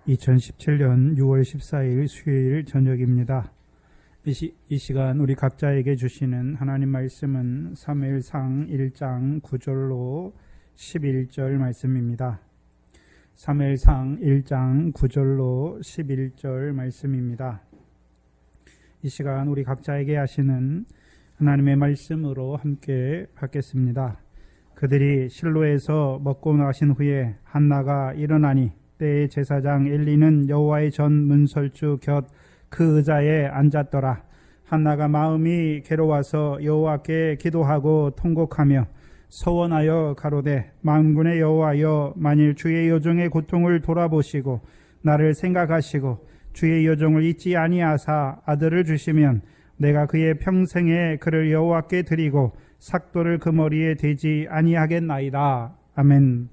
2017년 6월 14일 수요일 저녁입니다. 이 시간 우리 각자에게 주시는 하나님 말씀은 사무엘상 1장 9절로 11절 말씀입니다. 사무엘상 1장 9절로 11절 말씀입니다. 이 시간 우리 각자에게 하시는 하나님의 말씀으로 함께 받겠습니다. 그들이 실로에서 먹고 나신 후에 한나가 일어나니 때의 제사장 엘리는 여호와의 전 문설주 곁 그 의자에 앉았더라. 한나가 마음이 괴로워서 여호와께 기도하고 통곡하며 서원하여 가로되 만군의 여호와여, 만일 주의 여종의 고통을 돌아보시고 나를 생각하시고 주의 여종을 잊지 아니하사 아들을 주시면 내가 그의 평생에 그를 여호와께 드리고 삭도를 그 머리에 대지 아니하겠나이다. 아멘.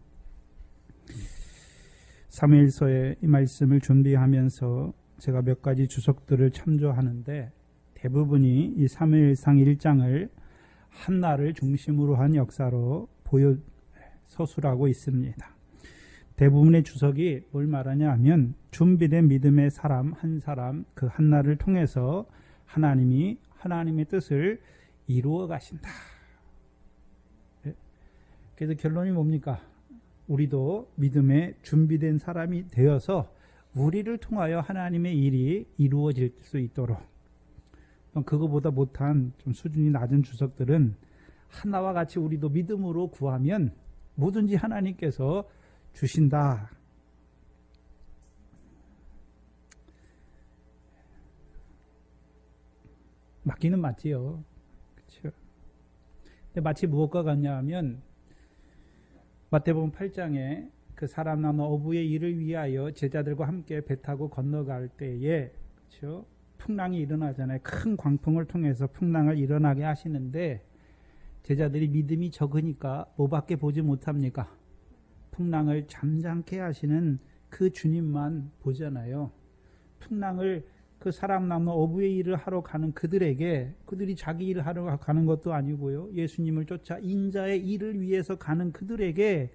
사무엘서의 이 말씀을 준비하면서 제가 몇 가지 주석들을 참조하는데 대부분이 이 사무엘상 1장을 한나를 중심으로 한 역사로 서술하고 있습니다. 대부분의 주석이 뭘 말하냐 하면 준비된 믿음의 사람 한 사람, 그 한나를 통해서 하나님이 하나님의 뜻을 이루어 가신다. 그래서 결론이 뭡니까? 우리도 믿음에 준비된 사람이 되어서 우리를 통하여 하나님의 일이 이루어질 수 있도록, 그거보다 못한 좀 수준이 낮은 주석들은 하나와 같이 우리도 믿음으로 구하면 뭐든지 하나님께서 주신다. 맞기는 맞지요. 그렇죠. 근데 마치 무엇과 같냐 하면 마태복음 8장에 그 사람 나눠 어부의 일을 위하여 제자들과 함께 배 타고 건너갈 때에, 그렇죠? 풍랑이 일어나잖아요. 큰 광풍을 통해서 풍랑을 일어나게 하시는데 제자들이 믿음이 적으니까 뭐밖에 보지 못합니까? 풍랑을 잠잠케 하시는 그 주님만 보잖아요. 풍랑을 그 사람 나눠 어부의 일을 하러 가는 그들에게, 그들이 자기 일을 하러 가는 것도 아니고요, 예수님을 쫓아 인자의 일을 위해서 가는 그들에게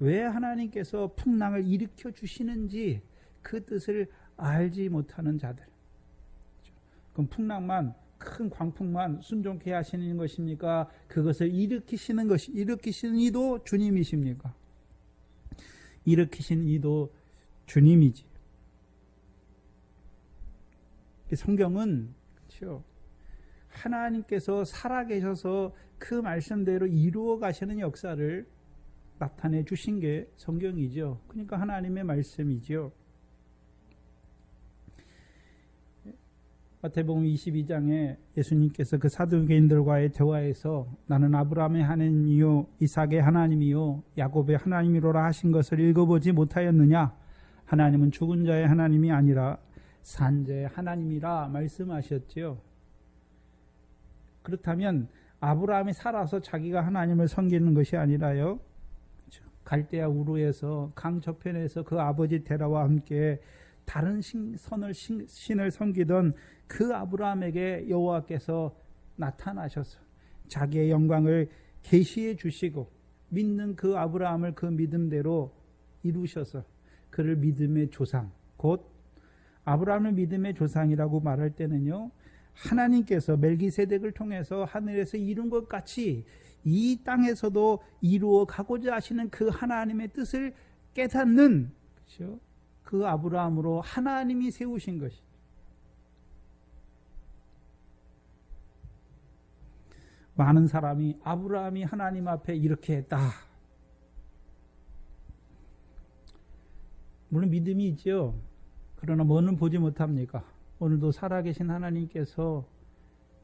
왜 하나님께서 풍랑을 일으켜 주시는지 그 뜻을 알지 못하는 자들. 그럼 풍랑만, 큰 광풍만 순종케 하시는 것입니까? 그것을 일으키시는 이도 주님이십니까? 일으키신 이도 주님이지. 성경은, 그렇죠, 하나님께서 살아계셔서 그 말씀대로 이루어 가시는 역사를 나타내 주신 게 성경이죠. 그러니까 하나님의 말씀이죠. 마태복음 22장에 예수님께서 그 사두개인들과의 대화에서 나는 아브라함의 하나님이요 이삭의 하나님이요 야곱의 하나님이로라 하신 것을 읽어보지 못하였느냐? 하나님은 죽은 자의 하나님이 아니라 산 자의 하나님이라 말씀하셨죠. 그렇다면 아브라함이 살아서 자기가 하나님을 섬기는 것이 아니라요, 갈대아 우르에서 강 저편에서 그 아버지 데라와 함께 다른 신을 섬기던 그 아브라함에게 여호와께서 나타나셔서 자기의 영광을 계시해 주시고 믿는 그 아브라함을 그 믿음대로 이루셔서 그를 믿음의 조상, 곧 아브라함을 믿음의 조상이라고 말할 때는요, 하나님께서 멜기세덱을 통해서 하늘에서 이룬 것 같이 이 땅에서도 이루어 가고자 하시는 그 하나님의 뜻을 깨닫는, 그렇죠? 그 아브라함으로 하나님이 세우신 것이. 많은 사람이 아브라함이 하나님 앞에 이렇게 했다. 물론 믿음이 있죠. 그러나 뭐는 보지 못합니까? 오늘도 살아계신 하나님께서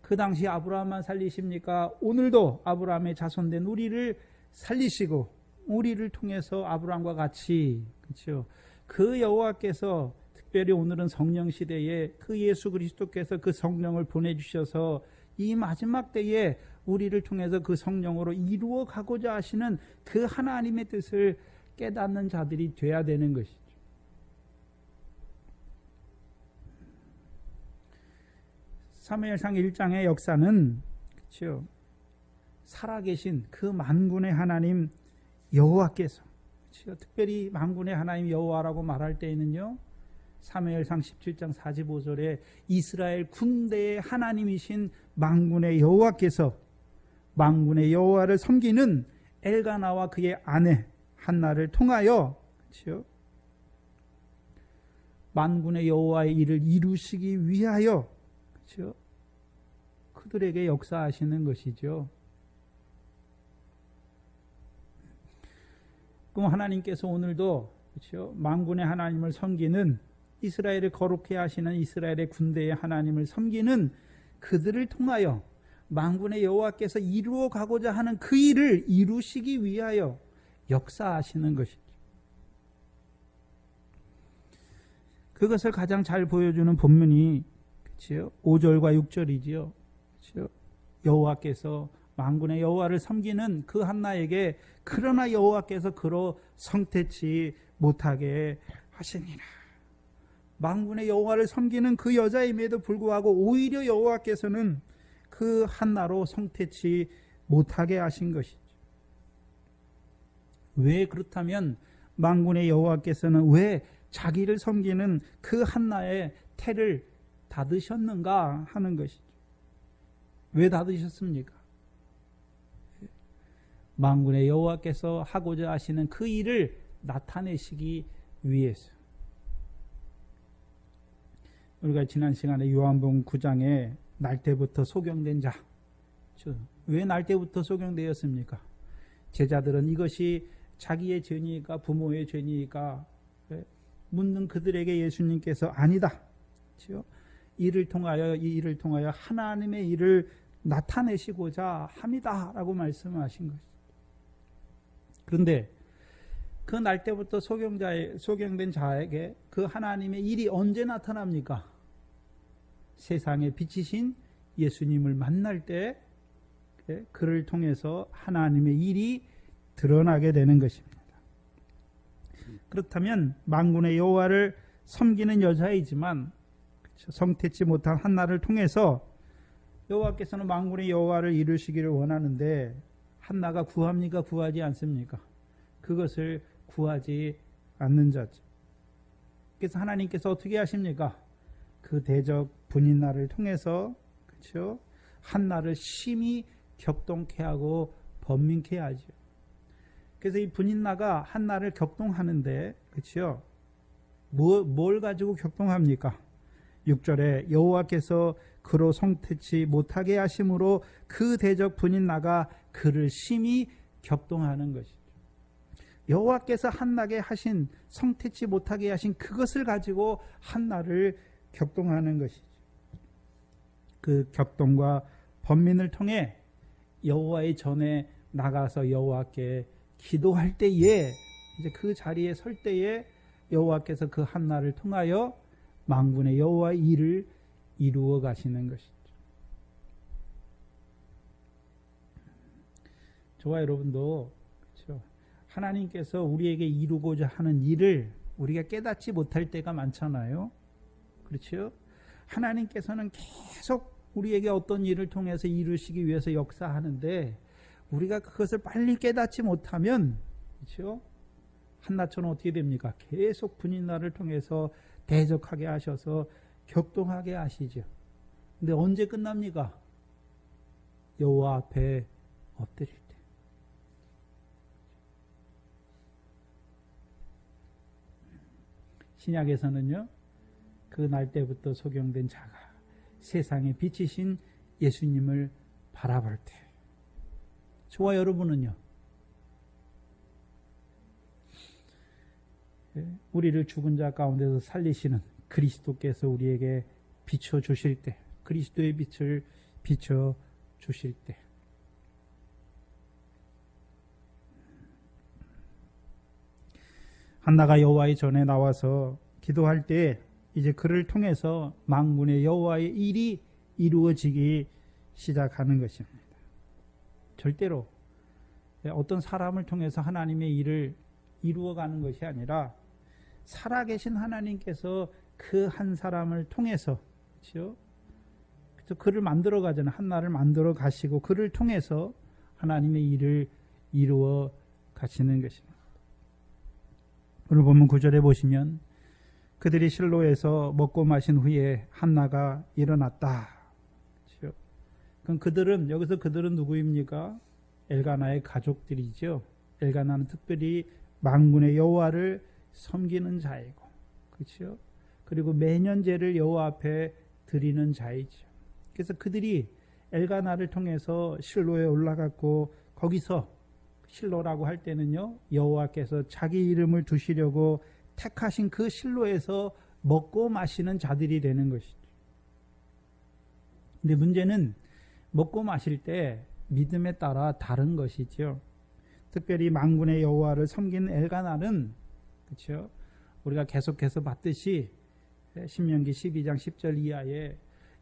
그 당시 아브라함만 살리십니까? 오늘도 아브라함의 자손된 우리를 살리시고 우리를 통해서 아브라함과 같이, 그렇죠, 그 여호와께서 특별히 오늘은 성령 시대에 그 예수 그리스도께서 그 성령을 보내주셔서 이 마지막 때에 우리를 통해서 그 성령으로 이루어 가고자 하시는 그 하나님의 뜻을 깨닫는 자들이 돼야 되는 것이죠. 사무엘상 1장의 역사는, 그렇죠, 살아계신 그 만군의 하나님 여호와께서, 특별히 만군의 하나님 여호와라고 말할 때에는요, 사무엘상 17장 45절에 이스라엘 군대의 하나님이신 만군의 여호와께서 만군의 여호와를 섬기는 엘가나와 그의 아내 한나를 통하여, 그렇죠? 만군의 여호와의 일을 이루시기 위하여, 그렇죠? 그들에게 역사하시는 것이죠. 그럼 하나님께서 오늘도, 그렇죠? 만군의 하나님을 섬기는, 이스라엘을 거룩해 하시는 이스라엘의 군대의 하나님을 섬기는 그들을 통하여 만군의 여호와께서 이루어 가고자 하는 그 일을 이루시기 위하여 역사하시는 것이죠. 그것을 가장 잘 보여주는 본문이, 그렇죠? 5절과 6절이지요. 그렇죠? 여호와께서 만군의 여호와를 섬기는 그 한나에게 그러나 여호와께서 그로 성태치 못하게 하시니라. 만군의 여호와를 섬기는 그 여자임에도 불구하고 오히려 여호와께서는 그 한나로 성태치 못하게 하신 것이죠. 왜 그렇다면 만군의 여호와께서는 왜 자기를 섬기는 그 한나의 태를 닫으셨는가 하는 것이죠. 왜 닫으셨습니까? 만군의 여호와께서 하고자 하시는 그 일을 나타내시기 위해서. 우리가 지난 시간에 요한복음 9장에 날 때부터 소경된 자, 왜 날 때부터 소경되었습니까? 제자들은 이것이 자기의 죄니까 부모의 죄니까 묻는 그들에게 예수님께서 아니다, 그렇죠? 이 일을 통하여 하나님의 일을 나타내시고자 합니다라고 말씀하신 것이죠. 그런데 그 날 때부터 소경된 자에게 그 하나님의 일이 언제 나타납니까? 세상에 비치신 예수님을 만날 때 그를 통해서 하나님의 일이 드러나게 되는 것입니다. 그렇다면 만군의 여호와를 섬기는 여자이지만 성태치 못한 한나를 통해서 여호와께서는 만군의 여호와를 이루시기를 원하는데 한나가 구합니까? 구하지 않습니까? 그것을 구하지 않는 자죠. 그래서 하나님께서 어떻게 하십니까? 그 대적 분인나를 통해서, 그렇죠? 한나를 심히 격동케 하고 번민케 하죠. 그래서 이 분인나가 한나를 격동하는데, 그렇죠? 뭘 가지고 격동합니까? 6절에 여호와께서 그로 성태치 못하게 하심으로 그 대적 분인나가 그를 심히 격동하는 것이죠. 여호와께서 한나게 하신, 성태치 못하게 하신 그것을 가지고 한나를 격동하는 것이죠. 그 격동과 번민을 통해 여호와의 전에 나가서 여호와께 기도할 때에, 이제 그 자리에 설 때에 여호와께서 그 한나를 통하여 만군의 여호와의 일을 이루어 가시는 것이죠. 저와 여러분도, 그렇죠? 하나님께서 우리에게 이루고자 하는 일을 우리가 깨닫지 못할 때가 많잖아요. 그렇죠? 하나님께서는 계속 우리에게 어떤 일을 통해서 이루시기 위해서 역사하는데 우리가 그것을 빨리 깨닫지 못하면, 그렇죠? 한나처럼 어떻게 됩니까? 계속 분인나를 통해서 대적하게 하셔서 격동하게 하시죠. 근데 언제 끝납니까? 여호와 앞에 엎드릴 때. 신약에서는요, 그 날 때부터 소경된 자가 세상에 비치신 예수님을 바라볼 때. 저와 여러분은요, 우리를 죽은 자 가운데서 살리시는 그리스도께서 우리에게 비춰주실 때, 그리스도의 빛을 비춰주실 때, 한나가 여호와의 전에 나와서 기도할 때 이제 그를 통해서 만군의 여호와의 일이 이루어지기 시작하는 것입니다. 절대로 어떤 사람을 통해서 하나님의 일을 이루어가는 것이 아니라 살아계신 하나님께서 그 한 사람을 통해서, 그렇죠? 그래서 그를 만들어 가잖아요. 한나를 만들어 가시고 그를 통해서 하나님의 일을 이루어 가시는 것입니다. 오늘 본문 9절에 보시면 그들이 실로에서 먹고 마신 후에 한나가 일어났다. 그렇죠? 그럼 그들은 여기서 그들은 누구입니까? 엘가나의 가족들이죠. 엘가나는 특별히 만군의 여호와를 섬기는 자이고, 그렇죠? 그리고 매년 제를 여호와 앞에 드리는 자이죠. 그래서 그들이 엘가나를 통해서 실로에 올라갔고, 거기서 실로라고 할 때는요, 여호와께서 자기 이름을 두시려고 택하신 그 실로에서 먹고 마시는 자들이 되는 것이죠. 근데 문제는 먹고 마실 때 믿음에 따라 다른 것이죠. 특별히 만군의 여호와를 섬기는 엘가나는, 그렇죠? 우리가 계속해서 봤듯이 신명기 12장 10절 이하에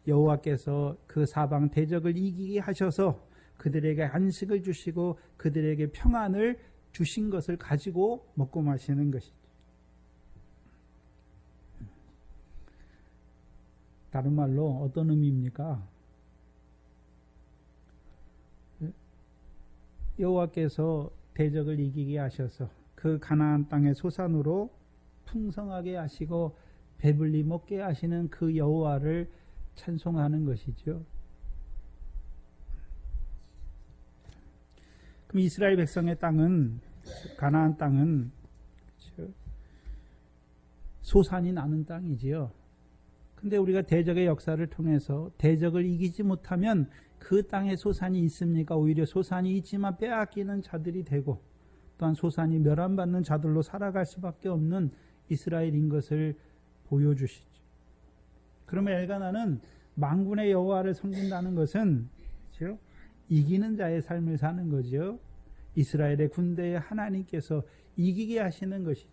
여호와께서 그 사방 대적을 이기게 하셔서 그들에게 안식을 주시고 그들에게 평안을 주신 것을 가지고 먹고 마시는 것이죠. 다른 말로 어떤 의미입니까? 여호와께서 대적을 이기게 하셔서 그 가나안 땅의 소산으로 풍성하게 하시고 배불리 먹게 하시는 그 여호와를 찬송하는 것이죠. 그럼 이스라엘 백성의 땅은, 가나안 땅은 소산이 나는 땅이지요. 근데 우리가 대적의 역사를 통해서 대적을 이기지 못하면 그 땅에 소산이 있습니까? 오히려 소산이 있지만 빼앗기는 자들이 되고, 또한 소산이 멸함받는 자들로 살아갈 수밖에 없는 이스라엘인 것을 보여주시죠. 그러면 엘가나는 만군의 여호와를 섬긴다는 것은, 그렇죠? 이기는 자의 삶을 사는 거죠. 이스라엘의 군대에 하나님께서 이기게 하시는 것이죠.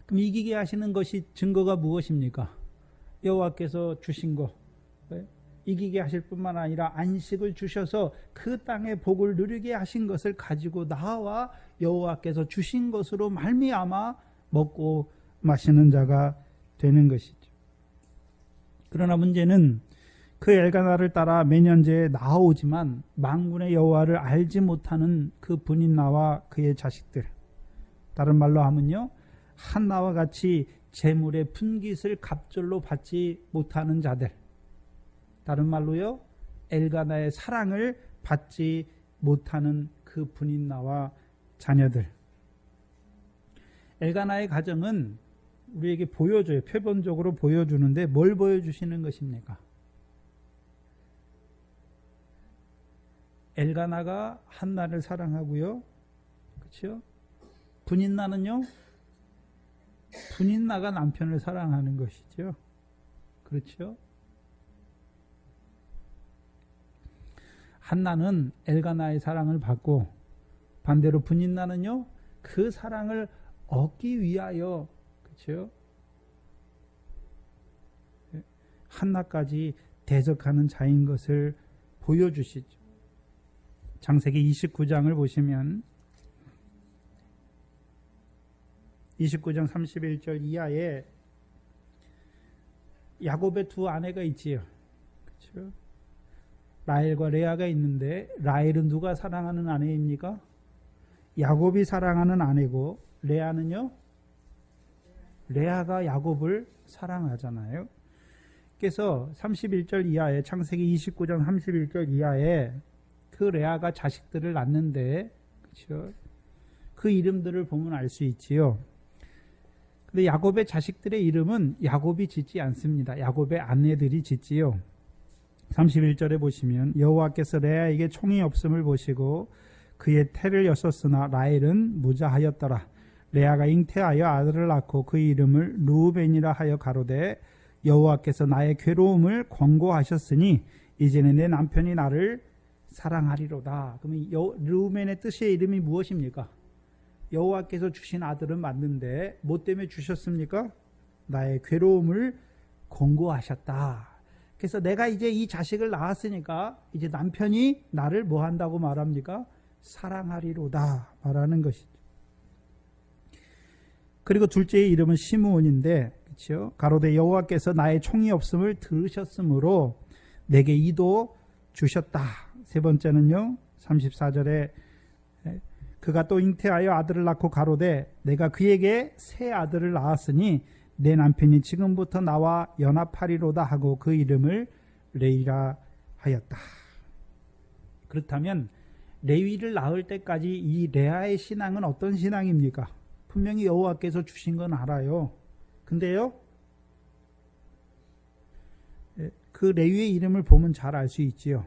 그럼 이기게 하시는 것이 증거가 무엇입니까? 여호와께서 주신 것, 이기게 하실 뿐만 아니라 안식을 주셔서 그 땅의 복을 누리게 하신 것을 가지고 나와 여호와께서 주신 것으로 말미암아 먹고 마시는 자가 되는 것이죠. 그러나 문제는 그 엘가나를 따라 매년제에 나오지만 만군의 여호와를 알지 못하는 그 분인나와 그의 자식들, 다른 말로 하면요, 한나와 같이 재물의 분깃을 갑절로 받지 못하는 자들, 다른 말로요, 엘가나의 사랑을 받지 못하는 그 분인나와 자녀들. 엘가나의 가정은 우리에게 보여줘요. 표본적으로 보여주는데 뭘 보여주시는 것입니까? 엘가나가 한나를 사랑하고요, 그렇죠? 분인나는요, 분인나가 남편을 사랑하는 것이죠. 그렇죠? 한나는 엘가나의 사랑을 받고, 반대로 분인나는요, 그 사랑을 얻기 위하여, 그렇죠? 한나까지 대적하는 자인 것을 보여주시죠. 창세기 29장을 보시면 29장 31절 이하에 야곱의 두 아내가 있지요. 그렇죠? 라헬과 레아가 있는데, 라헬은 누가 사랑하는 아내입니까? 야곱이 사랑하는 아내고, 레아는요, 레아가 야곱을 사랑하잖아요. 그래서 31절 이하에, 창세기 29장 31절 이하에 그 레아가 자식들을 낳는데, 그렇죠? 그 이름들을 보면 알 수 있지요. 근데 야곱의 자식들의 이름은 야곱이 짓지 않습니다. 야곱의 아내들이 짓지요. 31절에 보시면 여호와께서 레아에게 총이 없음을 보시고 그의 태를 여섰으나 라헬은 무자하였더라. 레아가 잉태하여 아들을 낳고 그 이름을 르우벤이라 하여 가로되 여호와께서 나의 괴로움을 권고하셨으니 이제는 내 남편이 나를 사랑하리로다. 그러면 르우벤의 뜻의 이름이 무엇입니까? 여호와께서 주신 아들은 맞는데 뭐 때문에 주셨습니까? 나의 괴로움을 권고하셨다. 그래서 내가 이제 이 자식을 낳았으니까 이제 남편이 나를 뭐 한다고 말합니까? 사랑하리로다 말하는 것이죠. 그리고 둘째의 이름은 시므온인데, 그렇죠? 가로되 여호와께서 나의 총이 없음을 들으셨으므로 내게 이도 주셨다. 세 번째는요, 34절에 그가 또 잉태하여 아들을 낳고 가로되 내가 그에게 새 아들을 낳았으니 내 남편이 지금부터 나와 연합하리로다 하고 그 이름을 레위라 하였다. 그렇다면 레위를 낳을 때까지 이 레아의 신앙은 어떤 신앙입니까? 분명히 여호와께서 주신 건 알아요. 근데요, 그 레위의 이름을 보면 잘 알 수 있지요.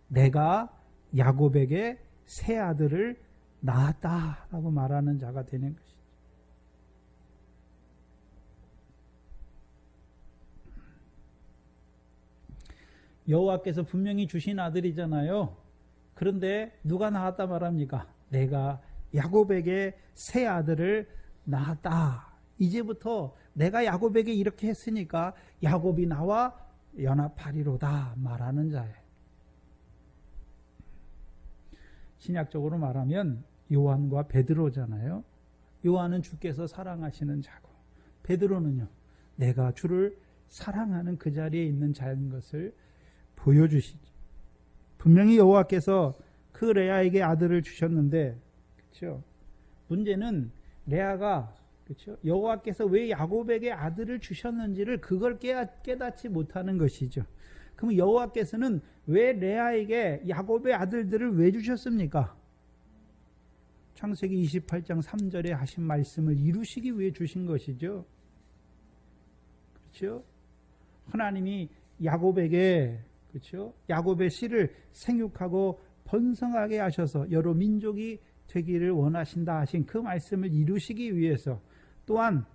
내가 야곱에게 새 아들을 낳았다라고 말하는 자가 되는 것이죠. 여호와께서 분명히 주신 아들이잖아요. 그런데 누가 낳았다 말합니까? 내가 야곱에게 새 아들을 낳았다. 이제부터 내가 야곱에게 이렇게 했으니까 야곱이 나와 연합하리로다 말하는 자예요. 신약적으로 말하면 요한과 베드로잖아요. 요한은 주께서 사랑하시는 자고, 베드로는요, 내가 주를 사랑하는 그 자리에 있는 자인 것을 보여주시죠. 분명히 여호와께서 그 레아에게 아들을 주셨는데, 그렇죠? 문제는 레아가, 그렇죠? 여호와께서 왜 야곱에게 아들을 주셨는지를 그걸 깨닫지 못하는 것이죠. 그럼 여호와께서는 왜 레아에게 야곱의 아들들을 왜 주셨습니까? 창세기 28장 3절에 하신 말씀을 이루시기 위해 주신 것이죠. 그렇죠? 하나님이 야곱에게, 그렇죠? 야곱의 씨를 생육하고 번성하게 하셔서 여러 민족이 되기를 원하신다 하신 그 말씀을 이루시기 위해서, 또한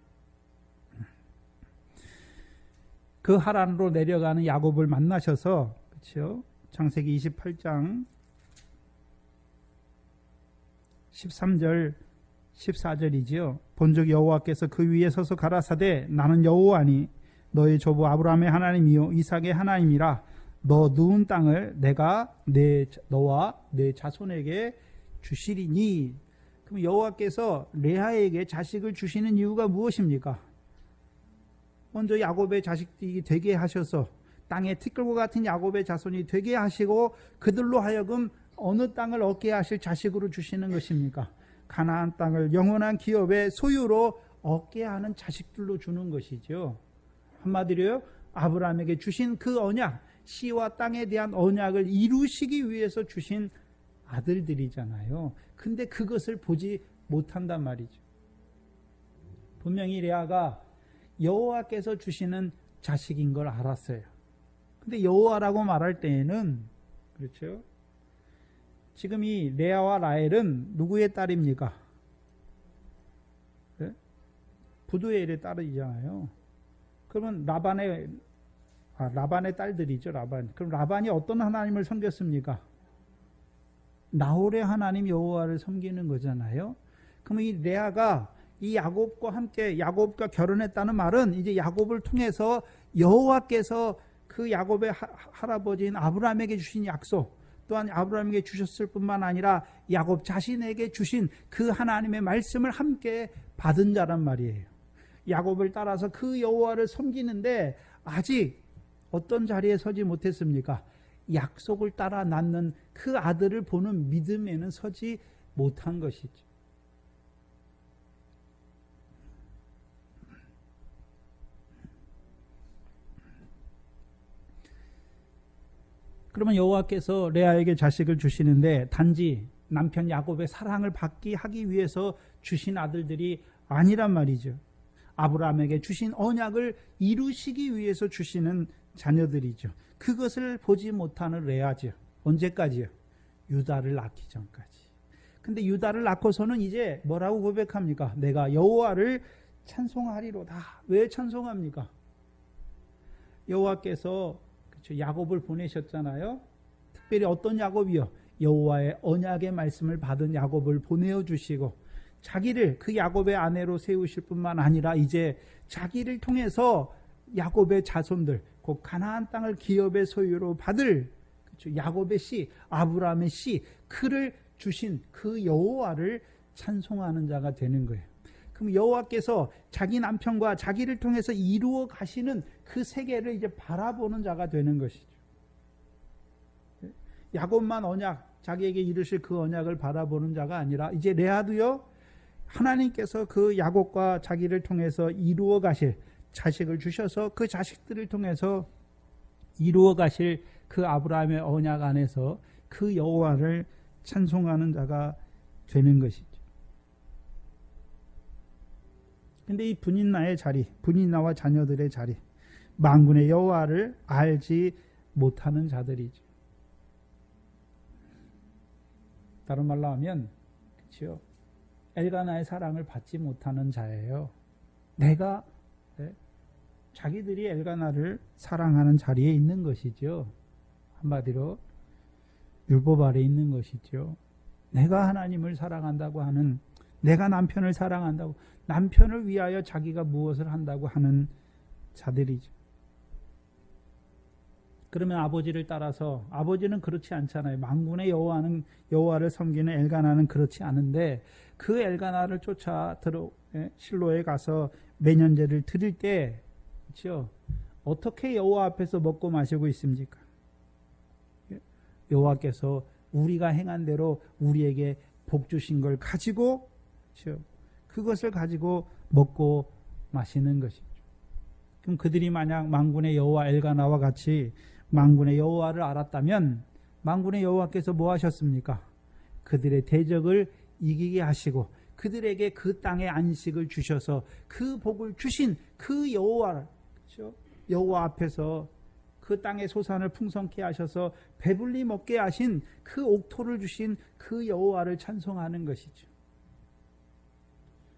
그 하란으로 내려가는 야곱을 만나셔서, 그렇죠? 창세기 28장 13절 14절이지요. 본즉 여호와께서 그 위에 서서 가라사대 나는 여호와니 너의 조부 아브라함의 하나님이요 이삭의 하나님이라. 너 누운 땅을 내가 너와 내 자손에게 주시리니. 그럼 여호와께서 레아에게 자식을 주시는 이유가 무엇입니까? 먼저 야곱의 자식들이 되게 하셔서 땅의 티끌과 같은 야곱의 자손이 되게 하시고 그들로 하여금 어느 땅을 얻게 하실 자식으로 주시는 것입니까? 가나안 땅을 영원한 기업의 소유로 얻게 하는 자식들로 주는 것이죠. 한마디로요, 아브라함에게 주신 그 언약, 씨와 땅에 대한 언약을 이루시기 위해서 주신 아들들이잖아요. 근데 그것을 보지 못한단 말이죠. 분명히 레아가 여호와께서 주시는 자식인 걸 알았어요. 근데 여호와라고 말할 때에는, 그렇죠? 지금 이 레아와 라헬은 누구의 딸입니까? 네? 부두엘의 딸이잖아요. 그러면 라반의 딸들이죠. 라반. 그럼 라반이 어떤 하나님을 섬겼습니까? 나홀의 하나님 여호와를 섬기는 거잖아요. 그럼 이 레아가 이 야곱과 함께 야곱과 결혼했다는 말은 이제 야곱을 통해서 여호와께서 그 야곱의 할아버지인 아브라함에게 주신 약속, 또한 아브라함에게 주셨을 뿐만 아니라 야곱 자신에게 주신 그 하나님의 말씀을 함께 받은 자란 말이에요. 야곱을 따라서 그 여호와를 섬기는데 아직 어떤 자리에 서지 못했습니까? 약속을 따라 낳는 그 아들을 보는 믿음에는 서지 못한 것이죠. 그러면 여호와께서 레아에게 자식을 주시는데 단지 남편 야곱의 사랑을 받기 하기 위해서 주신 아들들이 아니란 말이죠. 아브라함에게 주신 언약을 이루시기 위해서 주시는 자녀들이죠. 그것을 보지 못하는 레아죠. 언제까지요? 유다를 낳기 전까지. 근데 유다를 낳고서는 이제 뭐라고 고백합니까? 내가 여호와를 찬송하리로다. 왜 찬송합니까? 여호와께서 야곱을 보내셨잖아요. 특별히 어떤 야곱이요? 여호와의 언약의 말씀을 받은 야곱을 보내어주시고 자기를 그 야곱의 아내로 세우실 뿐만 아니라 이제 자기를 통해서 야곱의 자손들, 곧 가나안 땅을 기업의 소유로 받을, 그렇죠? 야곱의 씨, 아브라함의 씨, 그를 주신 그 여호와를 찬송하는 자가 되는 거예요. 그럼 여호와께서 자기 남편과 자기를 통해서 이루어 가시는 그 세계를 이제 바라보는 자가 되는 것이죠. 야곱만 언약 자기에게 이르실 그 언약을 바라보는 자가 아니라 이제 레아도요, 하나님께서 그 야곱과 자기를 통해서 이루어 가실 자식을 주셔서 그 자식들을 통해서 이루어 가실 그 아브라함의 언약 안에서 그 여호와를 찬송하는 자가 되는 것이죠. 근데 이 분인나의 자리, 분인나와 자녀들의 자리, 만군의 여호와를 알지 못하는 자들이죠. 다른 말로 하면, 그렇죠? 엘가나의 사랑을 받지 못하는 자예요. 내가, 자기들이 엘가나를 사랑하는 자리에 있는 것이죠. 한마디로 율법 아래 있는 것이죠. 내가 하나님을 사랑한다고 하는, 내가 남편을 사랑한다고, 남편을 위하여 자기가 무엇을 한다고 하는 자들이죠. 그러면 아버지를 따라서, 아버지는 그렇지 않잖아요. 만군의 여호와를 섬기는 엘가나는 그렇지 않은데, 그 엘가나를 쫓아 실로에 가서 매년제를 드릴 때, 그렇죠? 어떻게 여호와 앞에서 먹고 마시고 있습니까? 여호와께서 우리가 행한 대로 우리에게 복 주신 걸 가지고, 그렇죠? 그것을 가지고 먹고 마시는 것이죠. 그럼 그들이 만약 만군의 여호와 엘가나와 같이 만군의 여호와를 알았다면, 만군의 여호와께서 뭐 하셨습니까? 그들의 대적을 이기게 하시고 그들에게 그 땅의 안식을 주셔서 그 복을 주신 그 여호와를, 그렇죠? 여호와 앞에서 그 땅의 소산을 풍성케 하셔서 배불리 먹게 하신 그 옥토를 주신 그 여호와를 찬송하는 것이죠.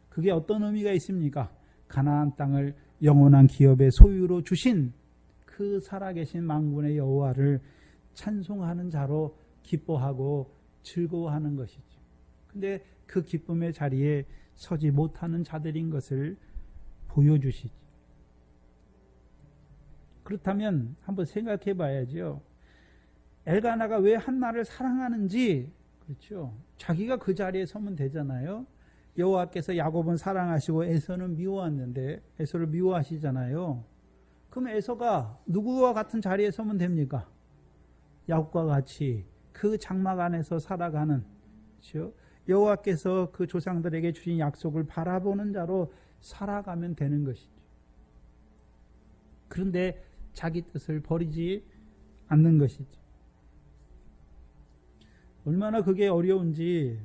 그게 어떤 의미가 있습니까? 가나안 땅을 영원한 기업의 소유로 주신 그 살아계신 만군의 여호와를 찬송하는 자로 기뻐하고 즐거워하는 것이죠. 근데 그 기쁨의 자리에 서지 못하는 자들인 것을 보여주시죠. 그렇다면 한번 생각해 봐야죠. 엘가나가 왜 한나를 사랑하는지, 그렇죠? 자기가 그 자리에 서면 되잖아요. 여호와께서 야곱은 사랑하시고 에서는 미워하는데, 에서를 미워하시잖아요. 그럼 에서가 누구와 같은 자리에 서면 됩니까? 야곱과 같이 그 장막 안에서 살아가는, 그렇죠? 여호와께서 그 조상들에게 주신 약속을 바라보는 자로 살아가면 되는 것이죠. 그런데 자기 뜻을 버리지 않는 것이죠. 얼마나 그게 어려운지,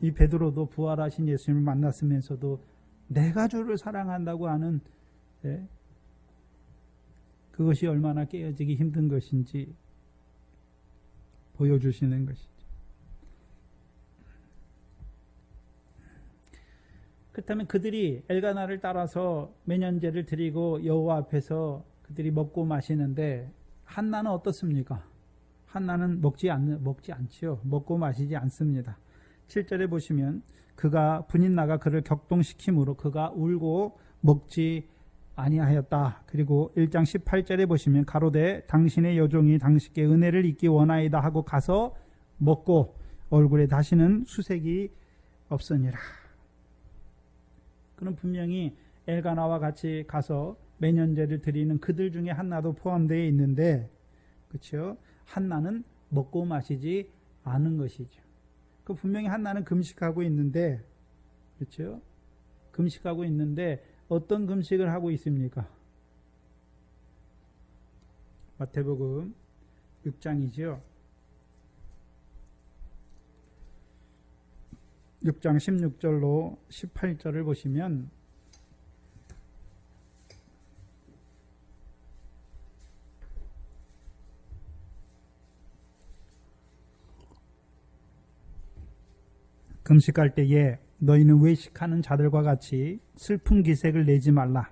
이 베드로도 부활하신 예수님을 만났으면서도 내가 주를 사랑한다고 하는, 그것이 얼마나 깨어지기 힘든 것인지 보여주시는 것이죠. 그렇다면 그들이 엘가나를 따라서 매년제를 드리고 여호와 앞에서 그들이 먹고 마시는데, 한나는 어떻습니까? 한나는 먹지 않지요. 먹고 마시지 않습니다. 7절에 보시면 그가 분인나가 그를 격동시킴으로 그가 울고 먹지 아니하였다. 그리고 1장 18절에 보시면 가로되 당신의 여종이 당신께 은혜를 입기 원하이다 하고 가서 먹고 얼굴에 다시는 수색이 없으니라. 그럼 분명히 엘가나와 같이 가서 매년제를 드리는 그들 중에 한나도 포함되어 있는데, 그렇죠? 한나는 먹고 마시지 않은 것이죠. 그 분명히 한나는 금식하고 있는데, 그렇죠? 금식하고 있는데 어떤 금식을 하고 있습니까? 마태복음 6장이죠. 6장 16절로 18절을 보시면 금식할 때에 너희는 외식하는 자들과 같이 슬픈 기색을 내지 말라.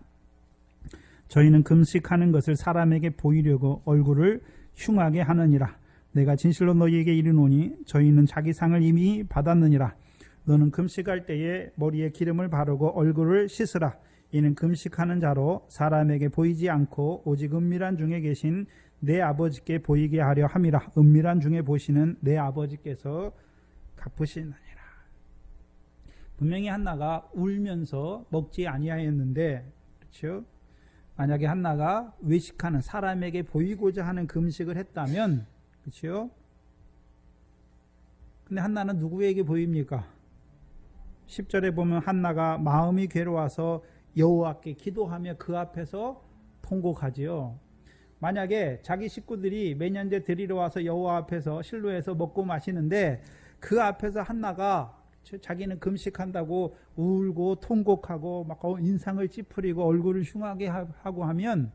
저희는 금식하는 것을 사람에게 보이려고 얼굴을 흉하게 하느니라. 내가 진실로 너희에게 이르노니 저희는 자기 상을 이미 받았느니라. 너는 금식할 때에 머리에 기름을 바르고 얼굴을 씻으라. 이는 금식하는 자로 사람에게 보이지 않고 오직 은밀한 중에 계신 내 아버지께 보이게 하려 함이라. 은밀한 중에 보시는 내 아버지께서 갚으시느니라. 분명히 한나가 울면서 먹지 아니하였는데, 그렇죠? 만약에 한나가 외식하는, 사람에게 보이고자 하는 금식을 했다면, 그렇죠? 근데 한나는 누구에게 보입니까? 10절에 보면 한나가 마음이 괴로워서 여호와께 기도하며 그 앞에서 통곡하지요. 만약에 자기 식구들이 매년제 드리러 와서 여호와 앞에서 실로에서 먹고 마시는데 그 앞에서 한나가 자기는 금식한다고 울고 통곡하고 막 인상을 찌푸리고 얼굴을 흉하게 하고 하면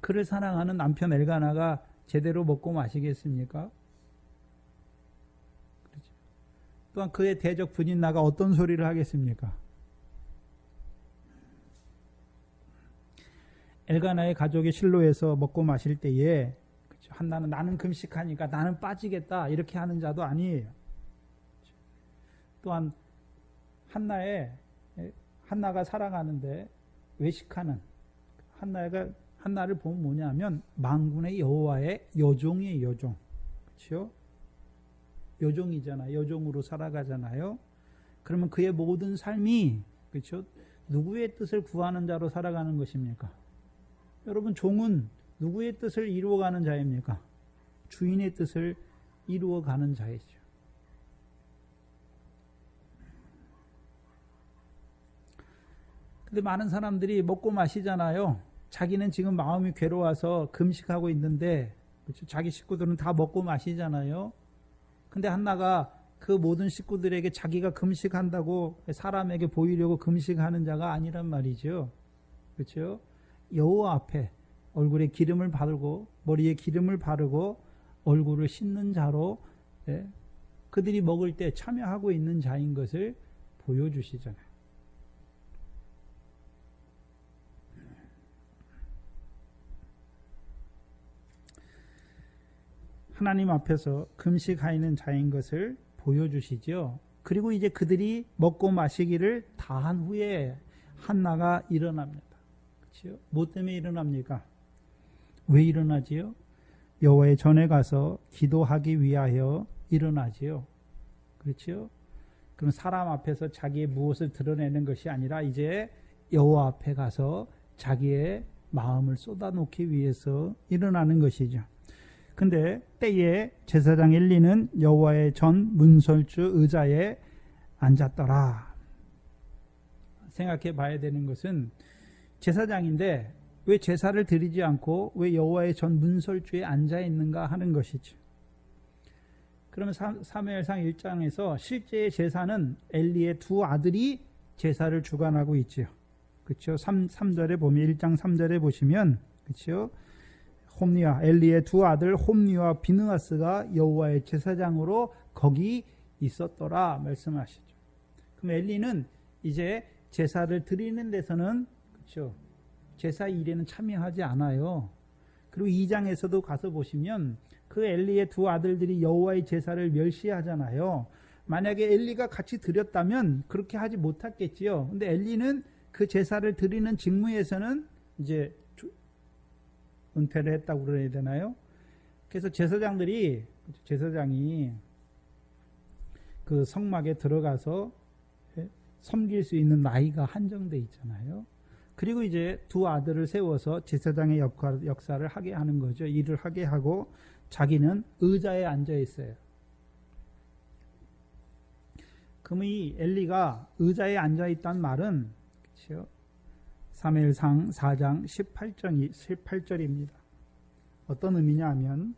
그를 사랑하는 남편 엘가나가 제대로 먹고 마시겠습니까? 그렇죠. 또한 그의 대적 분인나가 어떤 소리를 하겠습니까? 엘가나의 가족이 실로에서 먹고 마실 때에 그렇죠. 한나는 나는 금식하니까 나는 빠지겠다 이렇게 하는 자도 아니에요. 또한 한나가 사랑하는데 외식하는 한나를 보면 뭐냐면 만군의 여호와의 여종이에요. 여종. 그렇죠? 여종이잖아요. 여종으로 살아가잖아요. 그러면 그의 모든 삶이 그렇죠? 누구의 뜻을 구하는 자로 살아가는 것입니까? 여러분 종은 누구의 뜻을 이루어가는 자입니까? 주인의 뜻을 이루어가는 자이죠. 근데 많은 사람들이 먹고 마시잖아요. 자기는 지금 마음이 괴로워서 금식하고 있는데 그렇죠? 자기 식구들은 다 먹고 마시잖아요. 근데 한나가 그 모든 식구들에게 자기가 금식한다고 사람에게 보이려고 금식하는 자가 아니란 말이죠. 그렇죠? 여호와 앞에 얼굴에 기름을 바르고 머리에 기름을 바르고 얼굴을 씻는 자로 그들이 먹을 때 참여하고 있는 자인 것을 보여주시잖아요. 하나님 앞에서 금식하는 자인 것을 보여주시죠. 그리고 이제 그들이 먹고 마시기를 다한 후에 한나가 일어납니다. 그렇죠? 뭐 때문에 일어납니까? 왜 일어나지요? 여호와의 전에 가서 기도하기 위하여 일어나지요. 그렇죠? 그럼 사람 앞에서 자기의 무엇을 드러내는 것이 아니라 이제 여호와 앞에 가서 자기의 마음을 쏟아놓기 위해서 일어나는 것이죠. 근데 때에 제사장 엘리는 여호와의 전 문설주 의자에 앉았더라. 생각해 봐야 되는 것은 제사장인데 왜 제사를 드리지 않고 왜 여호와의 전 문설주에 앉아 있는가 하는 것이죠. 그러면 사무엘상 1장에서 실제의 제사는 엘리의 두 아들이 제사를 주관하고 있지요. 그렇죠? 3절에 보면 1장 3절에 보시면 그렇죠? 홈니와 엘리의 두 아들 홈니와 비느하스가 여호와의 제사장으로 거기 있었더라 말씀하시죠. 그럼 엘리는 이제 제사를 드리는 데서는 그렇죠. 제사 일에는 참여하지 않아요. 그리고 2장에서도 가서 보시면 그 엘리의 두 아들들이 여호와의 제사를 멸시하잖아요. 만약에 엘리가 같이 드렸다면 그렇게 하지 못했겠지요. 근데 엘리는 그 제사를 드리는 직무에서는 이제 은퇴를 했다고 그래야 되나요? 그래서 제사장이 그 성막에 들어가서 섬길 수 있는 나이가 한정돼 있잖아요. 그리고 이제 두 아들을 세워서 제사장의 역사를 하게 하는 거죠. 일을 하게 하고 자기는 의자에 앉아 있어요. 그럼 이 엘리가 의자에 앉아 있다는 말은 그렇죠? 사무엘상 4장 18절입니다. 어떤 의미냐 하면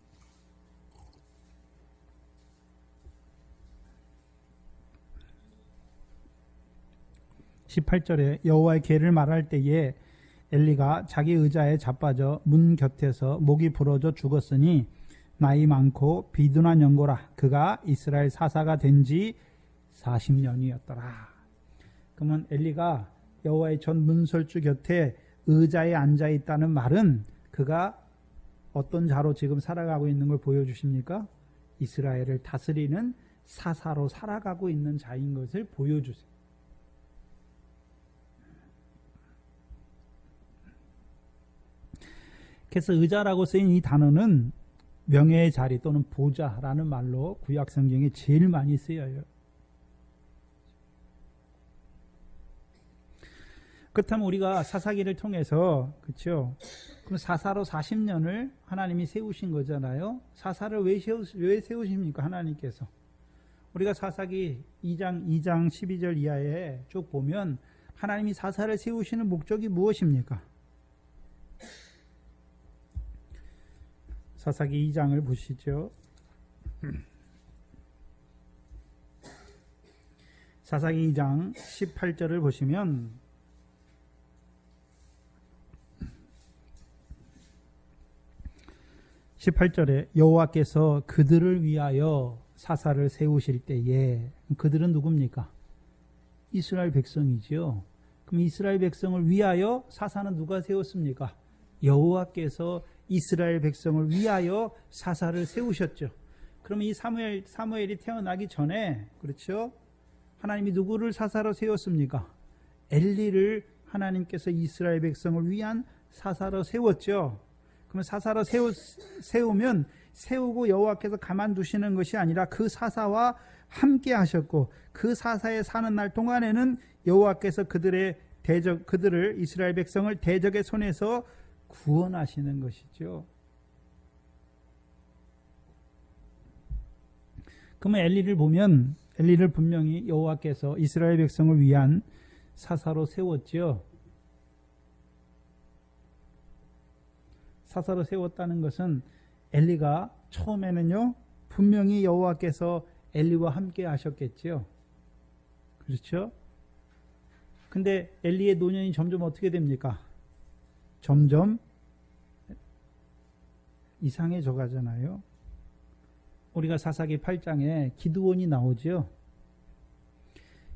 18절에 여호와의 계를 말할 때에 엘리가 자기 의자에 자빠져 문 곁에서 목이 부러져 죽었으니 나이 많고 비둔한 연고라. 그가 이스라엘 사사가 된 지 40년이었더라. 그러면 엘리가 여호와의 전 문설주 곁에 의자에 앉아 있다는 말은 그가 어떤 자로 지금 살아가고 있는 걸 보여주십니까? 이스라엘을 다스리는 사사로 살아가고 있는 자인 것을 보여주세요. 그래서 의자라고 쓰인 이 단어는 명예의 자리 또는 보좌라는 말로 구약 성경에 제일 많이 쓰여요. 그렇다면 우리가 사사기를 통해서 그렇죠? 그럼 사사로 40년을 하나님이 세우신 거잖아요. 사사를 왜 세우십니까? 하나님께서 우리가 사사기 2장 12절 이하에 쭉 보면 하나님이 사사를 세우시는 목적이 무엇입니까? 사사기 2장을 보시죠. 사사기 2장 18절을 보시면 여호와께서 그들을 위하여 사사를 세우실 때에, 그들은 누굽니까? 이스라엘 백성이지요. 그럼 이스라엘 백성을 위하여 사사는 누가 세웠습니까? 여호와께서 이스라엘 백성을 위하여 사사를 세우셨죠. 그러면 이 사무엘이 태어나기 전에, 그렇죠? 하나님이 누구를 사사로 세웠습니까? 엘리를 하나님께서 이스라엘 백성을 위한 사사로 세웠죠. 그러면 사사로 세우면 세우고 여호와께서 가만두시는 것이 아니라 그 사사와 함께 하셨고, 그 사사에 사는 날 동안에는 여호와께서 그들을 이스라엘 백성을 대적의 손에서 구원하시는 것이죠. 그러면 엘리를 보면, 엘리를 분명히 여호와께서 이스라엘 백성을 위한 사사로 세웠죠. 사사로 세웠다는 것은 엘리가 처음에는요, 분명히 여호와께서 엘리와 함께 하셨겠죠. 그렇죠? 근데 엘리의 노년이 점점 어떻게 됩니까? 점점 이상해져 가잖아요. 우리가 사사기 8장에 기드온이 나오죠.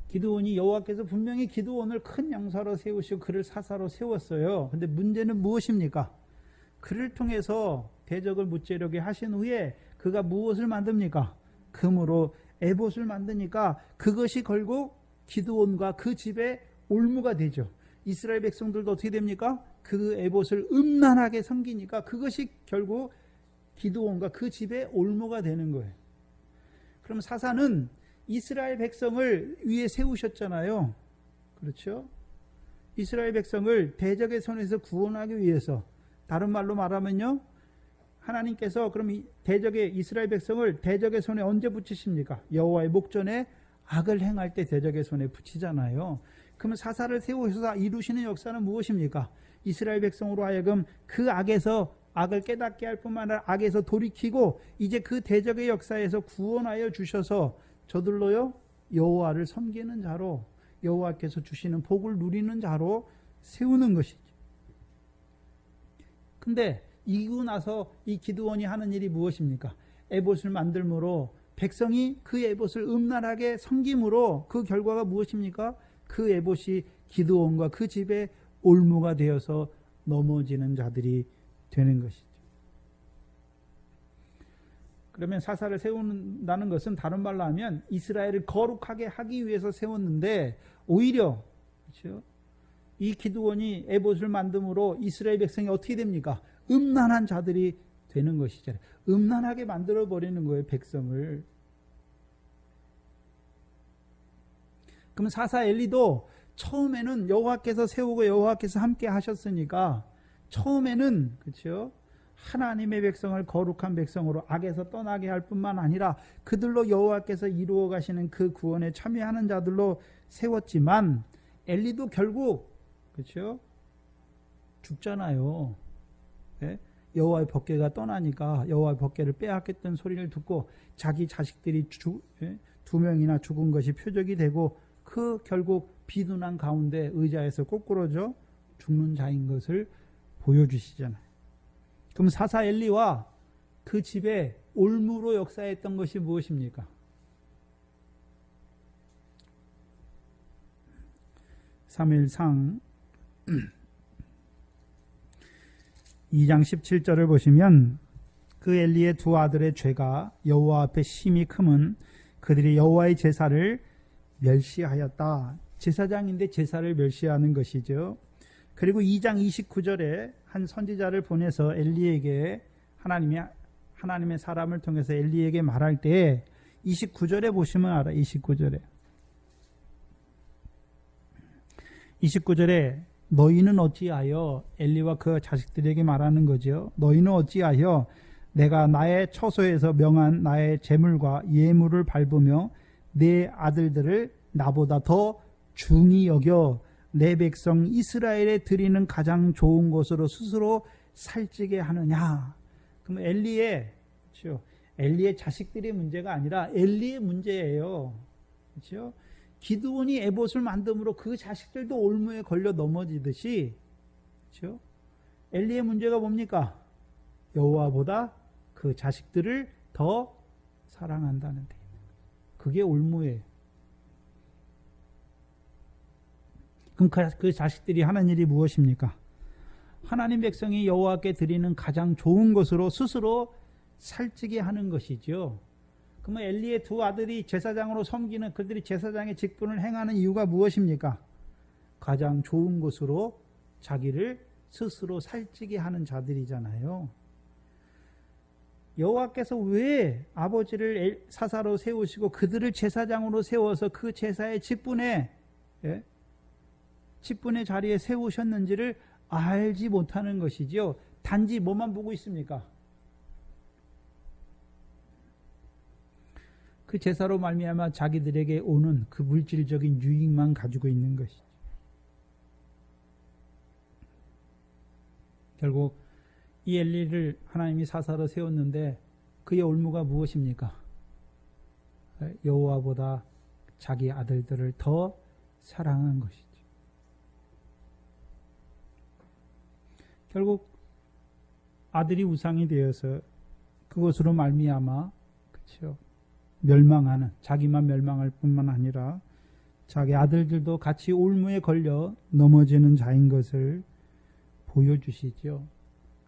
기드온이 여호와께서 분명히 기드온을 큰 영사로 세우시고 그를 사사로 세웠어요. 근데 문제는 무엇입니까? 그를 통해서 대적을 무찌르게 하신 후에 그가 무엇을 만듭니까? 금으로 에봇을 만드니까 그것이 결국 기드온과 그 집의 올무가 되죠. 이스라엘 백성들도 어떻게 됩니까? 그 에봇을 음란하게 섬기니까 그것이 결국 기드온과 그 집의 올무가 되는 거예요. 그럼 사사는 이스라엘 백성을 위에 세우셨잖아요. 그렇죠? 이스라엘 백성을 대적의 손에서 구원하기 위해서, 다른 말로 말하면요, 하나님께서 그럼 이스라엘 백성을 대적의 손에 언제 붙이십니까? 여호와의 목전에 악을 행할 때 대적의 손에 붙이잖아요. 그러면 사사를 세우셔서 이루시는 역사는 무엇입니까? 이스라엘 백성으로 하여금 그 악을 깨닫게 할 뿐만 아니라 악에서 돌이키고 이제 그 대적의 역사에서 구원하여 주셔서 저들로요, 여호와를 섬기는 자로, 여호와께서 주시는 복을 누리는 자로 세우는 것이죠. 근데 이기고 나서 이 기드온이 하는 일이 무엇입니까? 에봇을 만들므로 백성이 그 에봇을 음란하게 섬김으로 그 결과가 무엇입니까? 그 에봇이 기드온과 그 집의 올무가 되어서 넘어지는 자들이 되는 것이죠. 그러면 사사를 세운다는 것은 다른 말로 하면 이스라엘을 거룩하게 하기 위해서 세웠는데, 오히려 그렇죠? 이 기드온이 에봇을 만듦으로 이스라엘 백성이 어떻게 됩니까? 음란한 자들이 되는 것이잖아요. 음란하게 만들어버리는 거예요, 백성을. 그럼 사사 엘리도 처음에는 여호와께서 세우고 여호와께서 함께 하셨으니까 처음에는, 그렇죠? 하나님의 백성을 거룩한 백성으로 악에서 떠나게 할 뿐만 아니라 그들로 여호와께서 이루어 가시는 그 구원에 참여하는 자들로 세웠지만, 엘리도 결국, 그렇죠? 죽잖아요. 네? 여호와의 법궤가 떠나니까 여호와의 법궤를 빼앗겼던 소리를 듣고 자기 자식들이 2명이나 죽은 것이 표적이 되고, 그 결국 비둔한 가운데 의자에서 꼬꾸러져 죽는 자인 것을 보여주시잖아요. 그럼 사사 엘리와 그 집에 올무로 역사했던 것이 무엇입니까? 사무엘상 2장 17절을 보시면, 그 엘리의 두 아들의 죄가 여호와 앞에 심히 크면 그들이 여호와의 제사를 멸시하였다. 제사장인데 제사를 멸시하는 것이죠. 그리고 2장 29절에 한 선지자를 보내서 엘리에게, 하나님의 사람을 통해서 엘리에게 말할 때 29절에 보시면 알아요. 29절에 너희는 어찌하여, 엘리와 그 자식들에게 말하는 거죠. 너희는 어찌하여 내가 나의 처소에서 명한 나의 제물과 예물을 밟으며 내 아들들을 나보다 더 중히 여겨 내 백성 이스라엘에 드리는 가장 좋은 것으로 스스로 살찌게 하느냐. 그럼 엘리의 자식들의 문제가 아니라 엘리의 문제예요. 그렇죠? 기드온이 에봇을 만듦으로 그 자식들도 올무에 걸려 넘어지듯이, 그렇죠? 엘리의 문제가 뭡니까? 여호와보다 그 자식들을 더 사랑한다는 데. 그게 올무예요. 그럼 그 자식들이 하는 일이 무엇입니까? 하나님 백성이 여호와께 드리는 가장 좋은 것으로 스스로 살찌게 하는 것이죠. 그러면 엘리의 두 아들이 제사장으로 섬기는 그들이 제사장의 직분을 행하는 이유가 무엇입니까? 가장 좋은 것으로 자기를 스스로 살찌게 하는 자들이잖아요. 여호와께서 왜 아버지를 사사로 세우시고 그들을 제사장으로 세워서 그 제사의 직분의 자리에 세우셨는지를 알지 못하는 것이지요. 단지 뭐만 보고 있습니까? 그 제사로 말미암아 자기들에게 오는 그 물질적인 유익만 가지고 있는 것이죠. 결국 이 엘리를 하나님이 사사로 세웠는데 그의 올무가 무엇입니까? 여호와보다 자기 아들들을 더 사랑한 것이죠. 결국 아들이 우상이 되어서 그것으로 말미암아 그렇죠. 멸망하는, 자기만 멸망할 뿐만 아니라 자기 아들들도 같이 올무에 걸려 넘어지는 자인 것을 보여주시죠.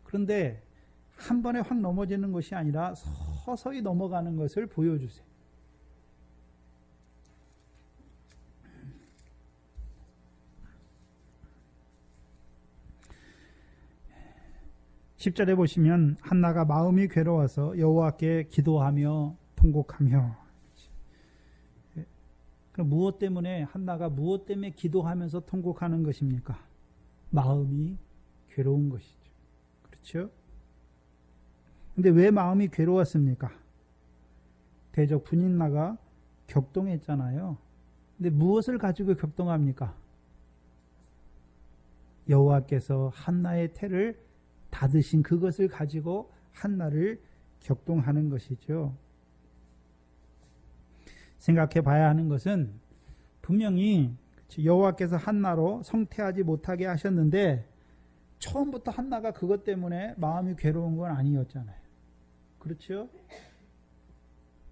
그런데 한 번에 확 넘어지는 것이 아니라 서서히 넘어가는 것을 보여주세요. 10절에 보시면 한나가 마음이 괴로워서 여호와께 기도하며 통곡하며. 그럼 무엇 때문에 한나가 무엇 때문에 기도하면서 통곡하는 것입니까? 마음이 괴로운 것이죠. 그렇죠? 근데 왜 마음이 괴로웠습니까? 대적 분인나가 격동했잖아요. 근데 무엇을 가지고 격동합니까? 여호와께서 한나의 태를 닫으신 그것을 가지고 한나를 격동하는 것이죠. 생각해 봐야 하는 것은 분명히 여호와께서 한나로 성퇴하지 못하게 하셨는데 처음부터 한나가 그것 때문에 마음이 괴로운 건 아니었잖아요. 그렇죠?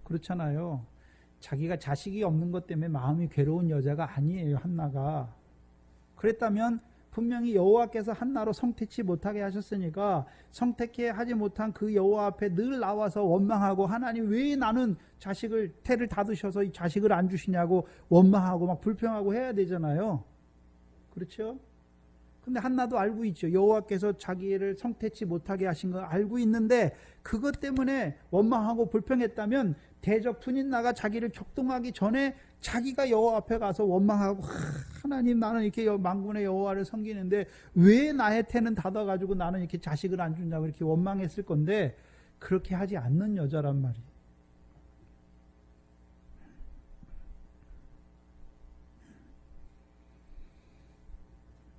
그렇잖아요. 자기가 자식이 없는 것 때문에 마음이 괴로운 여자가 아니에요, 한나가. 그랬다면 분명히 여호와께서 한나로 성택치 못하게 하셨으니까 성택해 하지 못한 그 여호와 앞에 늘 나와서 원망하고 하나님 왜 나는 자식을 태를 닫으셔서 이 자식을 안 주시냐고 원망하고 막 불평하고 해야 되잖아요. 그렇죠? 근데 한나도 알고 있죠. 여호와께서 자기를 성택치 못하게 하신 거 알고 있는데 그것 때문에 원망하고 불평했다면 대적 분인나가 자기를 격동하기 전에 자기가 여호와 앞에 가서 원망하고 하나님 나는 이렇게 만군의 여호와를 섬기는데 왜 나의 태는 닫아가지고 나는 이렇게 자식을 안 준다고 이렇게 원망했을 건데 그렇게 하지 않는 여자란 말이에요.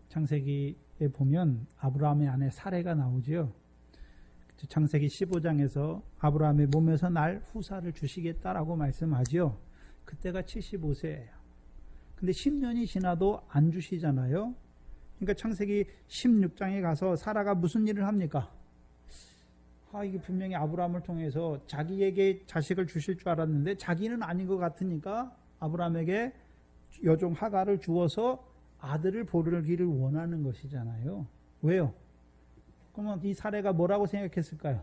창세기에 보면 아브라함의 아내 사레가 나오죠. 창세기 15장에서 아브라함의 몸에서 날 후사를 주시겠다라고 말씀하죠. 그때가 75세예요. 근데 10년이 지나도 안 주시잖아요. 그러니까 창세기 16장에 가서 사라가 무슨 일을 합니까? 이게 분명히 아브라함을 통해서 자기에게 자식을 주실 줄 알았는데 자기는 아닌 것 같으니까 아브라함에게 여종 하가를 주어서 아들을 보르기를 원하는 것이잖아요. 왜요? 그러면 이 사례가 뭐라고 생각했을까요?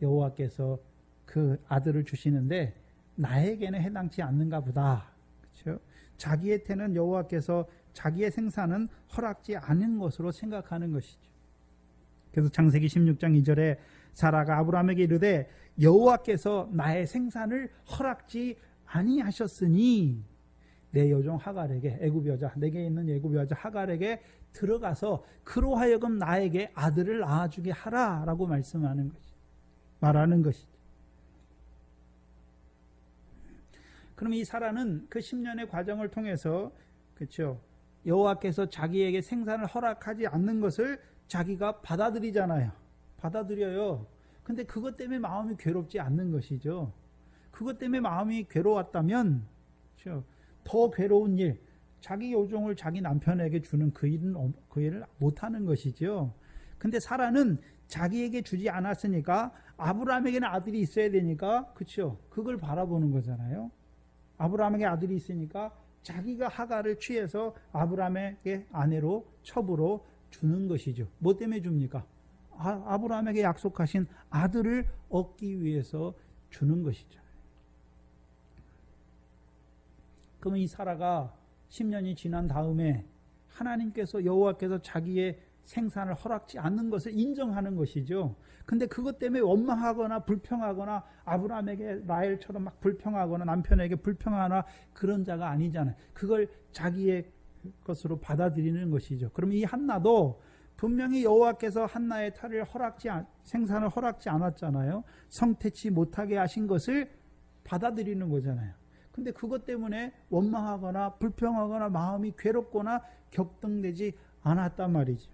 여호와께서 그 아들을 주시는데 나에게는 해당치 않는가 보다. 그렇죠? 자기의 태는 여호와께서 자기의 생사는 허락지 않은 것으로 생각하는 것이죠. 그래서 창세기 16장 2절에 사라가 아브라함에게 이르되 여호와께서 나의 생산을 허락지 아니하셨으니 내 여종 하갈에게 애굽 여자 내게 있는 애굽 여자 하갈에게 들어가서 그로 하여금 나에게 아들을 낳아주게 하라라고 말하는 것이죠. 그럼 이 사라는 그 10년의 과정을 통해서 그렇죠. 여호와께서 자기에게 생산을 허락하지 않는 것을 자기가 받아들이잖아요. 받아들여요. 근데 그것 때문에 마음이 괴롭지 않는 것이죠. 그것 때문에 마음이 괴로웠다면 그렇죠. 더 괴로운 일, 자기 요종을 자기 남편에게 주는 그 일을 못하는 것이죠. 근데 사라는 자기에게 주지 않았으니까 아브라함에게는 아들이 있어야 되니까 그렇죠. 그걸 바라보는 거잖아요. 아브라함에게 아들이 있으니까 자기가 하가를 취해서 아브라함에게 아내로 첩으로 주는 것이죠. 뭐 때문에 줍니까? 아브라함에게 약속하신 아들을 얻기 위해서 주는 것이죠. 그러면 이 사라가 10년이 지난 다음에 하나님께서 여호와께서 자기의 생산을 허락지 않는 것을 인정하는 것이죠. 근데 그것 때문에 원망하거나 불평하거나 아브라함에게 라헬처럼 막 불평하거나 남편에게 불평하거나 그런 자가 아니잖아요. 그걸 자기의 것으로 받아들이는 것이죠. 그럼 이 한나도 분명히 여호와께서 한나의 탈을 생산을 허락지 않았잖아요. 성태치 못하게 하신 것을 받아들이는 거잖아요. 근데 그것 때문에 원망하거나 불평하거나 마음이 괴롭거나 격동되지 않았단 말이죠.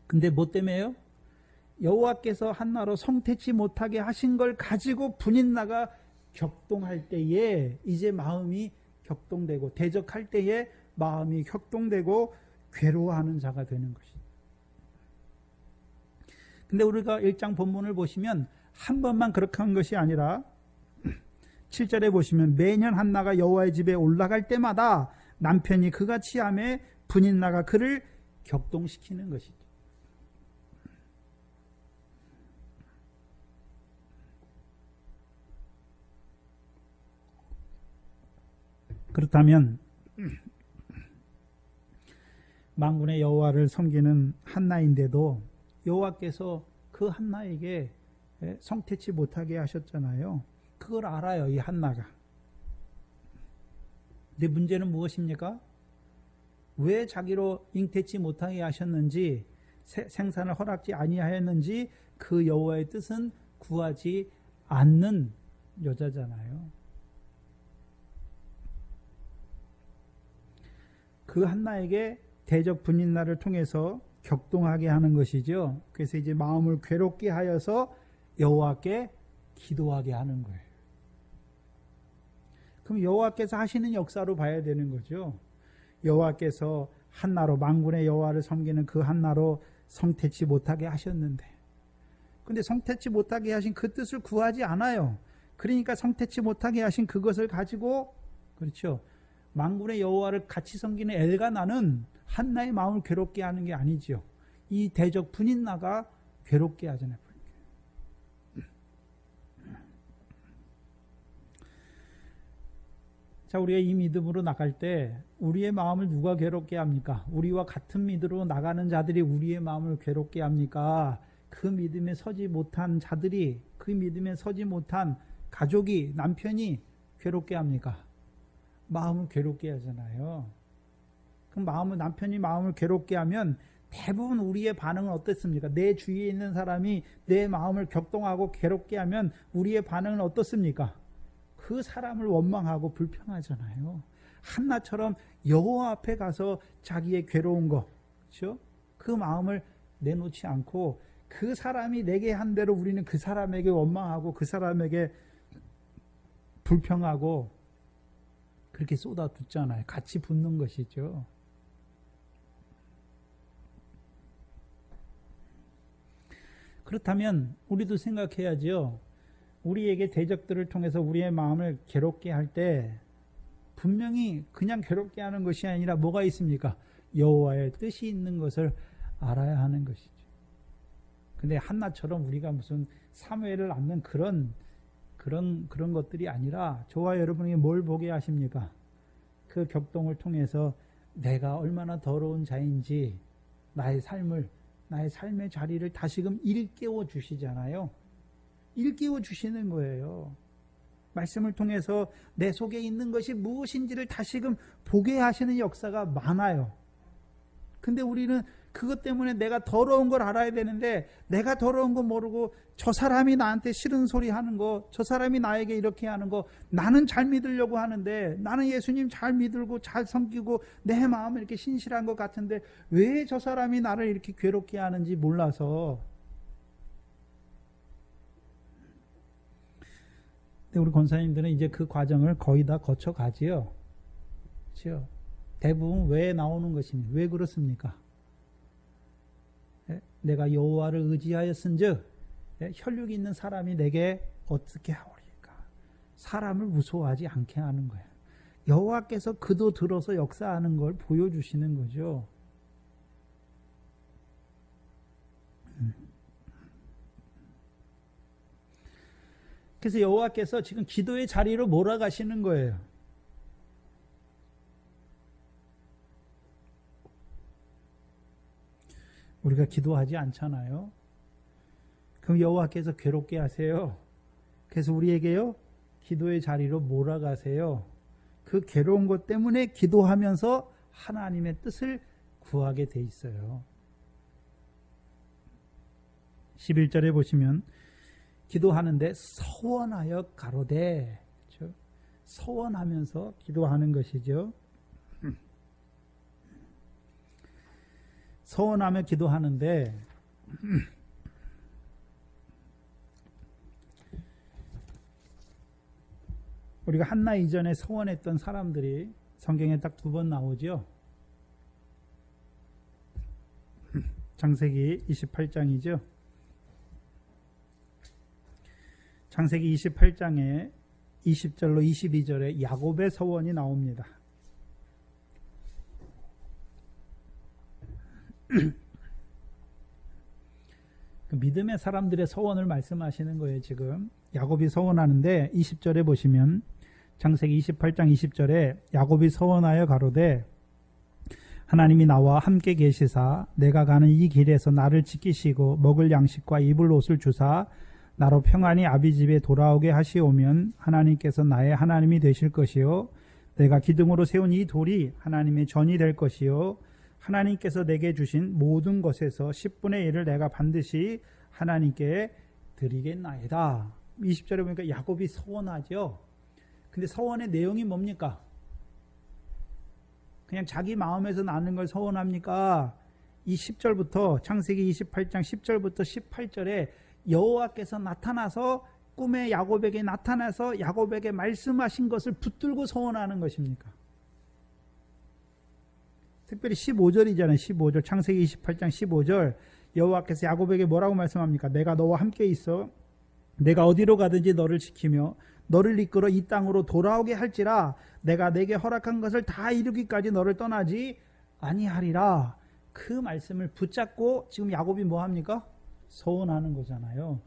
근데 뭐 때문에요? 여호와께서 한나로 성태치 못하게 하신 걸 가지고 분인나가 격동할 때에 이제 마음이 격동되고 대적할 때에 마음이 격동되고 괴로워하는 자가 되는 것입니다. 근데 우리가 1장 본문을 보시면 한 번만 그렇게 한 것이 아니라 7절에 보시면 매년 한나가 여호와의 집에 올라갈 때마다 남편이 그가 취함에 분인나가 그를 격동시키는 것이죠. 그렇다면 만군의 여호와를 섬기는 한나인데도 여호와께서 그 한나에게 성태치 못하게 하셨잖아요. 그걸 알아요, 이 한나가. 근데 문제는 무엇입니까? 왜 자기로 잉태치 못하게 하셨는지, 생산을 허락지 아니하였는지 그 여호와의 뜻은 구하지 않는 여자잖아요. 그 한나에게 대적 분인나를 통해서 격동하게 하는 것이죠. 그래서 이제 마음을 괴롭게 하여서 여호와께 기도하게 하는 거예요. 그럼 여호와께서 하시는 역사로 봐야 되는 거죠. 여호와께서 한나로 만군의 여호와를 섬기는 그 한나로 성태치 못하게 하셨는데, 근데 성태치 못하게 하신 그 뜻을 구하지 않아요. 그러니까 성태치 못하게 하신 그것을 가지고 그렇죠. 만군의 여호와를 같이 섬기는 엘가나는 한나의 마음을 괴롭게 하는 게 아니죠. 이 대적 분인나가 괴롭게 하잖아요. 자, 우리가 이 믿음으로 나갈 때 우리의 마음을 누가 괴롭게 합니까? 우리와 같은 믿음으로 나가는 자들이 우리의 마음을 괴롭게 합니까? 그 믿음에 서지 못한 자들이, 그 믿음에 서지 못한 가족이, 남편이 괴롭게 합니까? 마음을 괴롭게 하잖아요. 그럼 남편이 마음을 괴롭게 하면 대부분 우리의 반응은 어떻습니까? 내 주위에 있는 사람이 내 마음을 격동하고 괴롭게 하면 우리의 반응은 어떻습니까? 그 사람을 원망하고 불평하잖아요. 한나처럼 여호와 앞에 가서 자기의 괴로운 거, 그렇죠? 그 마음을 내놓지 않고 그 사람이 내게 한 대로 우리는 그 사람에게 원망하고 그 사람에게 불평하고 그렇게 쏟아붓잖아요. 같이 붙는 것이죠. 그렇다면 우리도 생각해야죠. 우리에게 대적들을 통해서 우리의 마음을 괴롭게 할 때 분명히 그냥 괴롭게 하는 것이 아니라 뭐가 있습니까? 여호와의 뜻이 있는 것을 알아야 하는 것이죠. 근데 한나처럼 우리가 무슨 사무엘을 낳는 그런 것들이 아니라 저와 여러분에게 뭘 보게 하십니까? 그 격동을 통해서 내가 얼마나 더러운 자인지 나의 삶의 자리를 다시금 일깨워 주시잖아요. 일깨워 주시는 거예요. 말씀을 통해서 내 속에 있는 것이 무엇인지를 다시금 보게 하시는 역사가 많아요. 근데 우리는 그것 때문에 내가 더러운 걸 알아야 되는데 내가 더러운 거 모르고 저 사람이 나한테 싫은 소리 하는 거, 저 사람이 나에게 이렇게 하는 거, 나는 잘 믿으려고 하는데, 나는 예수님 잘 믿고 잘 섬기고 내 마음은 이렇게 신실한 것 같은데 왜 저 사람이 나를 이렇게 괴롭게 하는지 몰라서. 근데 우리 권사님들은 이제 그 과정을 거의 다 거쳐가지요. 그렇죠? 대부분 왜 나오는 것입니까? 왜 그렇습니까? 내가 여호와를 의지하였은즉 혈육이 있는 사람이 내게 어떻게 하오리까? 사람을 무서워하지 않게 하는 거예요. 여호와께서 그도 들어서 역사하는 걸 보여주시는 거죠. 그래서 여호와께서 지금 기도의 자리로 몰아가시는 거예요. 우리가 기도하지 않잖아요. 그럼 여호와께서 괴롭게 하세요. 그래서 우리에게요, 기도의 자리로 몰아가세요. 그 괴로운 것 때문에 기도하면서 하나님의 뜻을 구하게 돼 있어요. 11절에 보시면 기도하는데 서원하여 가로되, 그렇죠? 서원하면서 기도하는 것이죠. 서원하며 기도하는데 우리가 한나 이전에 서원했던 사람들이 성경에 딱 2번 나오죠. 창세기 28장이죠. 창세기 28장에 20절로 22절에 야곱의 서원이 나옵니다. 그 믿음의 사람들의 서원을 말씀하시는 거예요. 지금 야곱이 서원하는데 20절에 보시면 창세기 28장 20절에 야곱이 서원하여 가로되 하나님이 나와 함께 계시사 내가 가는 이 길에서 나를 지키시고 먹을 양식과 입을 옷을 주사 나로 평안히 아비 집에 돌아오게 하시오면 하나님께서 나의 하나님이 되실 것이요 내가 기둥으로 세운 이 돌이 하나님의 전이 될 것이요 하나님께서 내게 주신 모든 것에서 10분의 1을 내가 반드시 하나님께 드리겠나이다. 20절에 보니까 야곱이 서원하죠. 근데 서원의 내용이 뭡니까? 그냥 자기 마음에서 나는 걸 서원합니까? 이 10절부터 창세기 28장 10절부터 18절에 여호와께서 나타나서 꿈에 야곱에게 나타나서 야곱에게 말씀하신 것을 붙들고 서원하는 것입니까? 특별히 15절이잖아요. 15절 창세기 28장 15절 여호와께서 야곱에게 뭐라고 말씀합니까? 내가 너와 함께 있어 내가 어디로 가든지 너를 지키며 너를 이끌어 이 땅으로 돌아오게 할지라 내가 내게 허락한 것을 다 이루기까지 너를 떠나지 아니하리라. 그 말씀을 붙잡고 지금 야곱이 뭐합니까? 서원하는 거잖아요.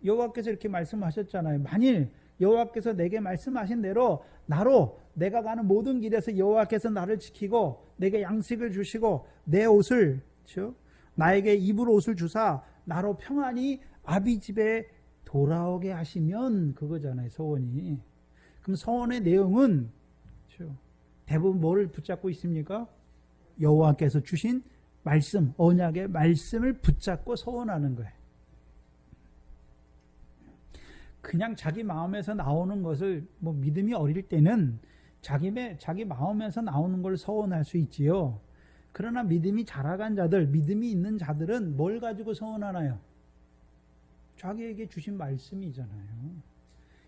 여호와께서 이렇게 말씀하셨잖아요. 만일 여호와께서 내게 말씀하신 대로 나로 내가 가는 모든 길에서 여호와께서 나를 지키고 내게 양식을 주시고 내 옷을 그렇죠? 나에게 입을 옷을 주사 나로 평안히 아비 집에 돌아오게 하시면 그거잖아요. 서원이. 그럼 서원의 내용은 그렇죠? 대부분 뭐를 붙잡고 있습니까? 여호와께서 주신 말씀, 언약의 말씀을 붙잡고 서원하는 거예요. 그냥 자기 마음에서 나오는 것을 뭐 믿음이 어릴 때는 자기 마음에서 나오는 걸 서원할 수 있지요. 그러나 믿음이 자라간 자들, 믿음이 있는 자들은 뭘 가지고 서원하나요? 자기에게 주신 말씀이잖아요.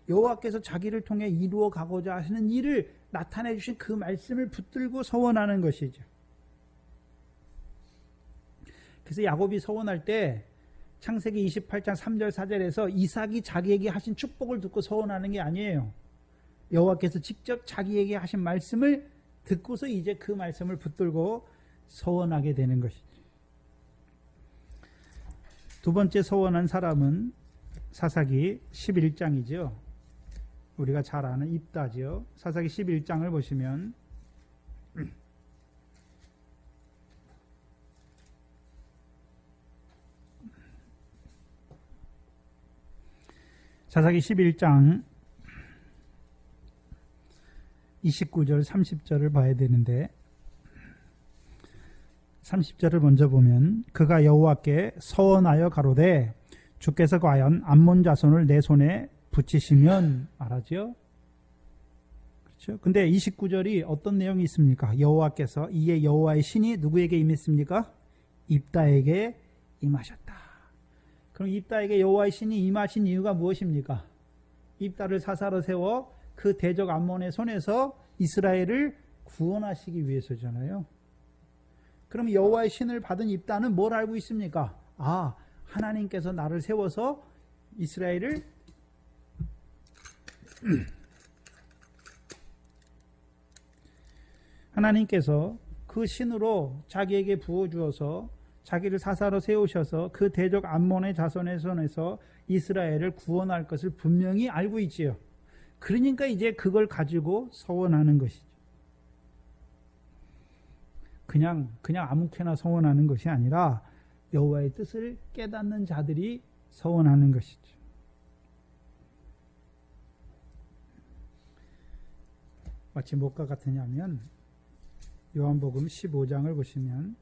여호와께서 자기를 통해 이루어 가고자 하시는 일을 나타내 주신 그 말씀을 붙들고 서원하는 것이죠. 그래서 야곱이 서원할 때 창세기 28장 3절 4절에서 이삭이 자기에게 하신 축복을 듣고 서원하는 게 아니에요. 여호와께서 직접 자기에게 하신 말씀을 듣고서 이제 그 말씀을 붙들고 서원하게 되는 것이죠. 두 번째 서원한 사람은 사사기 11장이죠. 우리가 잘 아는 입다죠. 사사기 11장을 보시면 사사기 11장 29절 30절을 봐야 되는데 30절을 먼저 보면 그가 여호와께 서원하여 가로되 주께서 과연 암몬 자손을 내 손에 붙이시면 말하죠. 그렇죠? 근데 29절이 어떤 내용이 있습니까? 여호와께서 이에 여호와의 신이 누구에게 임했습니까? 입다에게 임하셨다. 그럼 입다에게 여호와의 신이 임하신 이유가 무엇입니까? 입다를 사사로 세워 그 대적 암몬의 손에서 이스라엘을 구원하시기 위해서잖아요. 그럼 여호와의 신을 받은 입다는 뭘 알고 있습니까? 아, 하나님께서 나를 세워서 이스라엘을 하나님께서 그 신으로 자기에게 부어주어서 자기를 사사로 세우셔서 그 대적 암몬의 자손의 손에서 이스라엘을 구원할 것을 분명히 알고 있지요. 그러니까 이제 그걸 가지고 서원하는 것이죠. 그냥 아무렇게나 서원하는 것이 아니라 여호와의 뜻을 깨닫는 자들이 서원하는 것이죠. 마치 뭐가 같으냐면 요한복음 15장을 보시면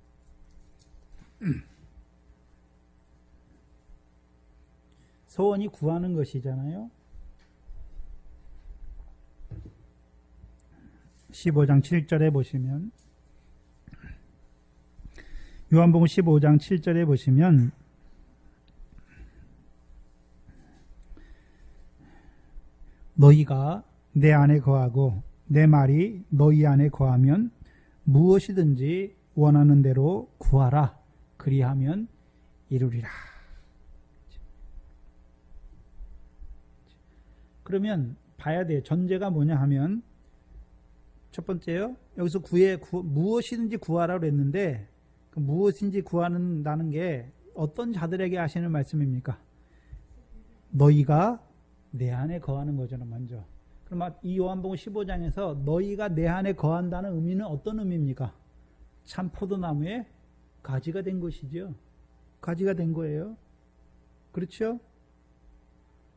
서원이 구하는 것이잖아요. 15장 7절에 보시면 요한복음 15장 7절에 보시면 너희가 내 안에 거하고 내 말이 너희 안에 거하면 무엇이든지 원하는 대로 구하라. 그리하면 이루리라. 그러면 봐야 돼요. 전제가 뭐냐 하면 첫 번째요. 여기서 무엇이든지 구하라고 했는데 그 무엇인지 구하는다는 게 어떤 자들에게 하시는 말씀입니까? 너희가 내 안에 거하는 거잖아요. 먼저. 그럼 이 요한복음 15장에서 너희가 내 안에 거한다는 의미는 어떤 의미입니까? 참 포도나무에 가지가 된 것이죠. 가지가 된 거예요. 그렇죠?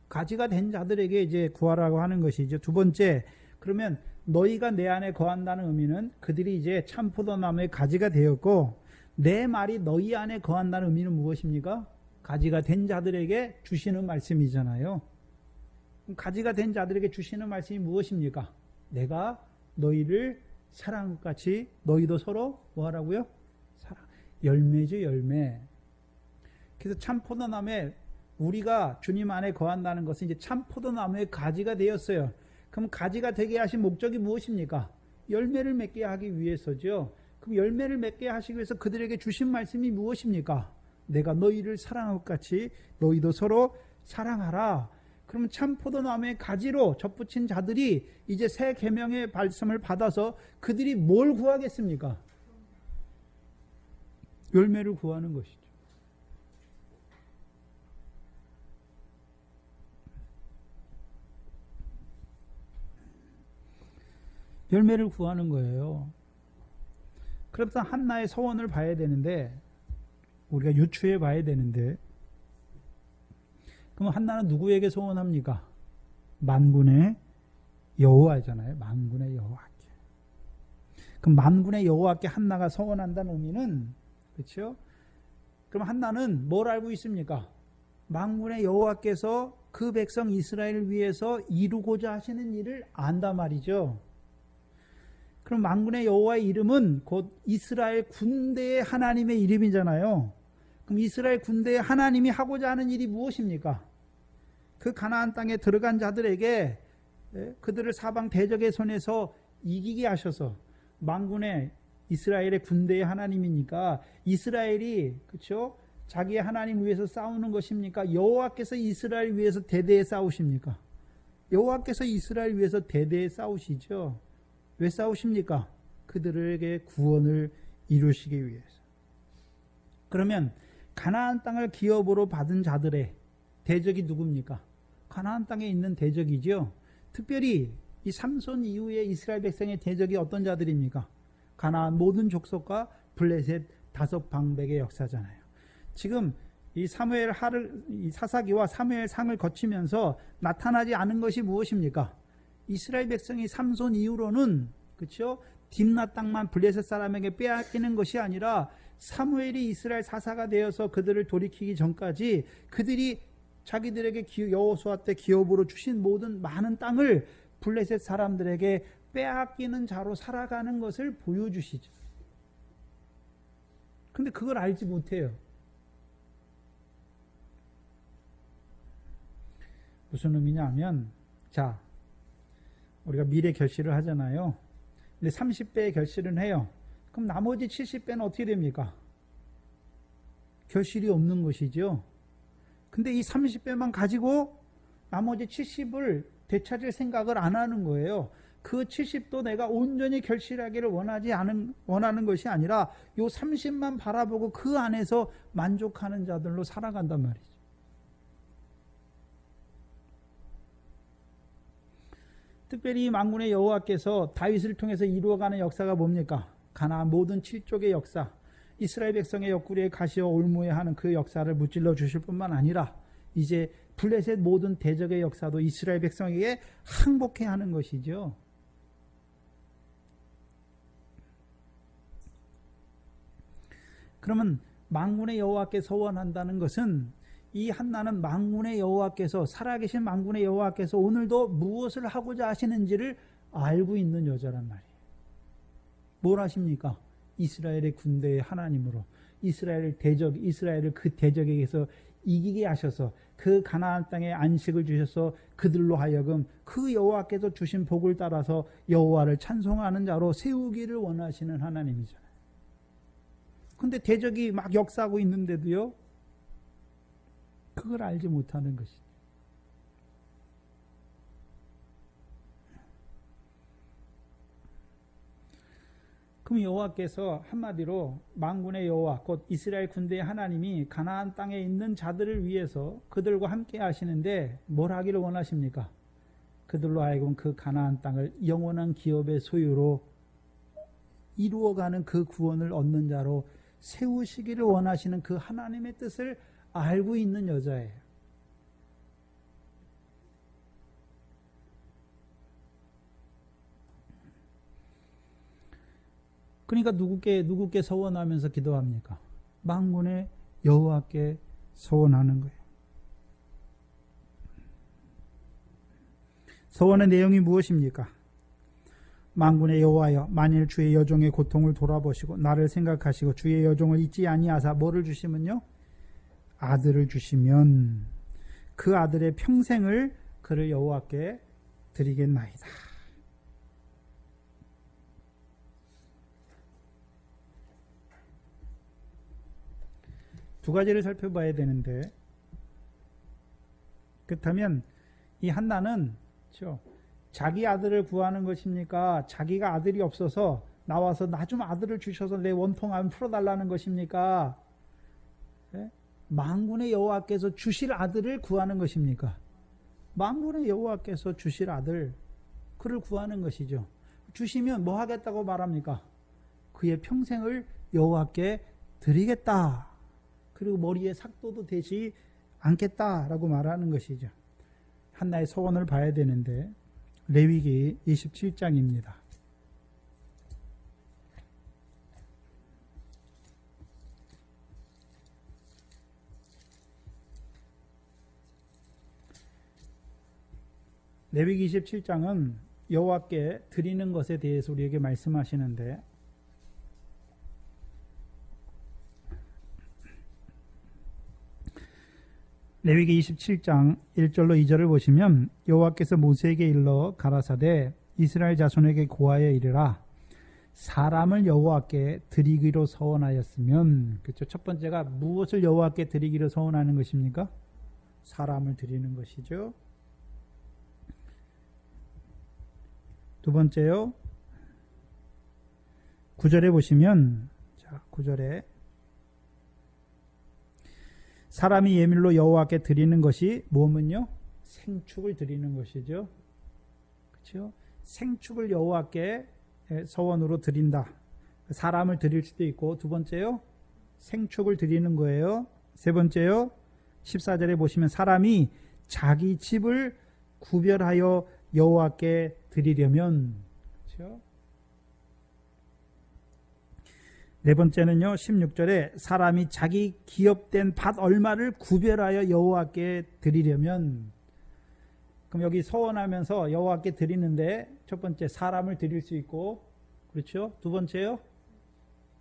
가지가 된 자들에게 이제 구하라고 하는 것이죠. 두 번째, 그러면 너희가 내 안에 거한다는 의미는 그들이 이제 참 포도나무의 가지가 되었고 내 말이 너희 안에 거한다는 의미는 무엇입니까? 가지가 된 자들에게 주시는 말씀이잖아요. 가지가 된 자들에게 주시는 말씀이 무엇입니까? 내가 너희를 사랑한 것 같이 너희도 서로 뭐하라고요? 사랑. 열매죠, 열매. 그래서 참 포도나무에 우리가 주님 안에 거한다는 것은 이제 참 포도나무의 가지가 되었어요. 그럼 가지가 되게 하신 목적이 무엇입니까? 열매를 맺게 하기 위해서죠. 그럼 열매를 맺게 하시기 위해서 그들에게 주신 말씀이 무엇입니까? 내가 너희를 사랑한 것 같이 너희도 서로 사랑하라. 그러면 참 포도나무의 가지로 접붙인 자들이 이제 새 계명의 말씀을 받아서 그들이 뭘 구하겠습니까? 열매를 구하는 것이죠. 열매를 구하는 거예요. 그래서 한나의 서원을 봐야 되는데 우리가 유추해 봐야 되는데 그럼 한나는 누구에게 소원합니까? 만군의 여호와잖아요. 만군의 여호와께. 그럼 만군의 여호와께 한나가 소원한다는 의미는 그렇죠? 그럼 한나는 뭘 알고 있습니까? 만군의 여호와께서 그 백성 이스라엘을 위해서 이루고자 하시는 일을 안단 말이죠. 그럼 만군의 여호와의 이름은 곧 이스라엘 군대의 하나님의 이름이잖아요. 그럼 이스라엘 군대의 하나님이 하고자 하는 일이 무엇입니까? 그 가나안 땅에 들어간 자들에게 그들을 사방 대적의 손에서 이기게 하셔서 만군의 이스라엘의 군대의 하나님이니까 이스라엘이 그렇죠? 자기의 하나님 위해서 싸우는 것입니까? 여호와께서 이스라엘 위해서 대대에 싸우십니까? 여호와께서 이스라엘 위해서 대대에 싸우시죠. 왜 싸우십니까? 그들에게 구원을 이루시기 위해서. 그러면 가나안 땅을 기업으로 받은 자들의 대적이 누굽니까? 가나안 땅에 있는 대적이죠. 특별히 이 삼손 이후에 이스라엘 백성의 대적이 어떤 자들입니까? 가나안 모든 족속과 블레셋 다섯 방백의 역사잖아요. 지금 이 사사기와 사무엘 상을 거치면서 나타나지 않은 것이 무엇입니까? 이스라엘 백성이 삼손 이후로는 그렇죠? 딥나 땅만 블레셋 사람에게 빼앗기는 것이 아니라 사무엘이 이스라엘 사사가 되어서 그들을 돌이키기 전까지 그들이 자기들에게 여호수아 때 기업으로 주신 모든 많은 땅을 블레셋 사람들에게 빼앗기는 자로 살아가는 것을 보여주시죠. 근데 그걸 알지 못해요. 무슨 의미냐 하면, 자, 우리가 미래 결실을 하잖아요. 근데 30배의 결실은 해요. 그럼 나머지 70배는 어떻게 됩니까? 결실이 없는 것이죠. 근데 이 30배만 가지고 나머지 70을 되찾을 생각을 안 하는 거예요. 그 70도 내가 온전히 결실하기를 원하는 것이 아니라 요 30만 바라보고 그 안에서 만족하는 자들로 살아간단 말이죠. 특별히 만군의 여호와께서 다윗을 통해서 이루어가는 역사가 뭡니까? 가나안 모든 7족의 역사, 이스라엘 백성의 옆구리에 가시어 올무에 하는 그 역사를 무찔러 주실 뿐만 아니라 이제 블레셋 모든 대적의 역사도 이스라엘 백성에게 항복해 하는 것이죠. 그러면 만군의 여호와께 서원한다는 것은 이 한나는 만군의 여호와께서, 살아계신 만군의 여호와께서 오늘도 무엇을 하고자 하시는지를 알고 있는 여자란 말이에요. 뭘 하십니까? 이스라엘의 군대의 하나님으로 이스라엘을 그 대적에게서 이기게 하셔서 그 가나안 땅에 안식을 주셔서 그들로 하여금 그 여호와께서 주신 복을 따라서 여호와를 찬송하는 자로 세우기를 원하시는 하나님이잖아요. 근데 대적이 막 역사하고 있는데도요, 그걸 알지 못하는 것이죠. 그럼 여호와께서 한마디로 만군의 여호와 곧 이스라엘 군대의 하나님이 가나안 땅에 있는 자들을 위해서 그들과 함께 하시는데 뭘 하기를 원하십니까? 그들로 하여금 그 가나안 땅을 영원한 기업의 소유로 이루어가는 그 구원을 얻는 자로 세우시기를 원하시는 그 하나님의 뜻을 알고 있는 여자예요. 그러니까 누구께 서원하면서 기도합니까? 만군의 여호와께 서원하는 거예요. 서원의 내용이 무엇입니까? 만군의 여호와여, 만일 주의 여종의 고통을 돌아보시고 나를 생각하시고 주의 여종을 잊지 아니하사 뭐를 주시면요? 아들을 주시면 그 아들의 평생을 그를 여호와께 드리겠나이다. 두 가지를 살펴봐야 되는데, 그렇다면 이 한나는 자기 아들을 구하는 것입니까? 자기가 아들이 없어서 나와서 나 좀 아들을 주셔서 내 원통함 풀어달라는 것입니까? 만군의 여호와께서 주실 아들을 구하는 것입니까? 만군의 여호와께서 주실 아들, 그를 구하는 것이죠. 주시면 뭐 하겠다고 말합니까? 그의 평생을 여호와께 드리겠다. 그리고 머리에 삭도도 되지 않겠다라고 말하는 것이죠. 한나의 소원을 봐야 되는데 레위기 27장입니다. 레위기 27장은 여호와께 드리는 것에 대해서 우리에게 말씀하시는데, 레위기 27장 1절로 2절을 보시면 여호와께서 모세에게 일러 가라사대 이스라엘 자손에게 고하여 이르라, 사람을 여호와께 드리기로 서원하였으면, 그렇죠? 첫 번째가 무엇을 여호와께 드리기로 서원하는 것입니까? 사람을 드리는 것이죠. 두 번째요, 9절에 보시면, 자, 9절에 사람이 예물로 여호와께 드리는 것이 뭐면요? 생축을 드리는 것이죠. 그렇죠? 생축을 여호와께 서원으로 드린다. 사람을 드릴 수도 있고, 두 번째요, 생축을 드리는 거예요. 세 번째요, 14절에 보시면 사람이 자기 집을 구별하여 여호와께 드리려면, 그렇죠? 네 번째는요, 16절에 사람이 자기 기업된 밭 얼마를 구별하여 여호와께 드리려면, 그럼 여기 서원하면서 여호와께 드리는데 첫 번째 사람을 드릴 수 있고, 그렇죠? 두 번째요,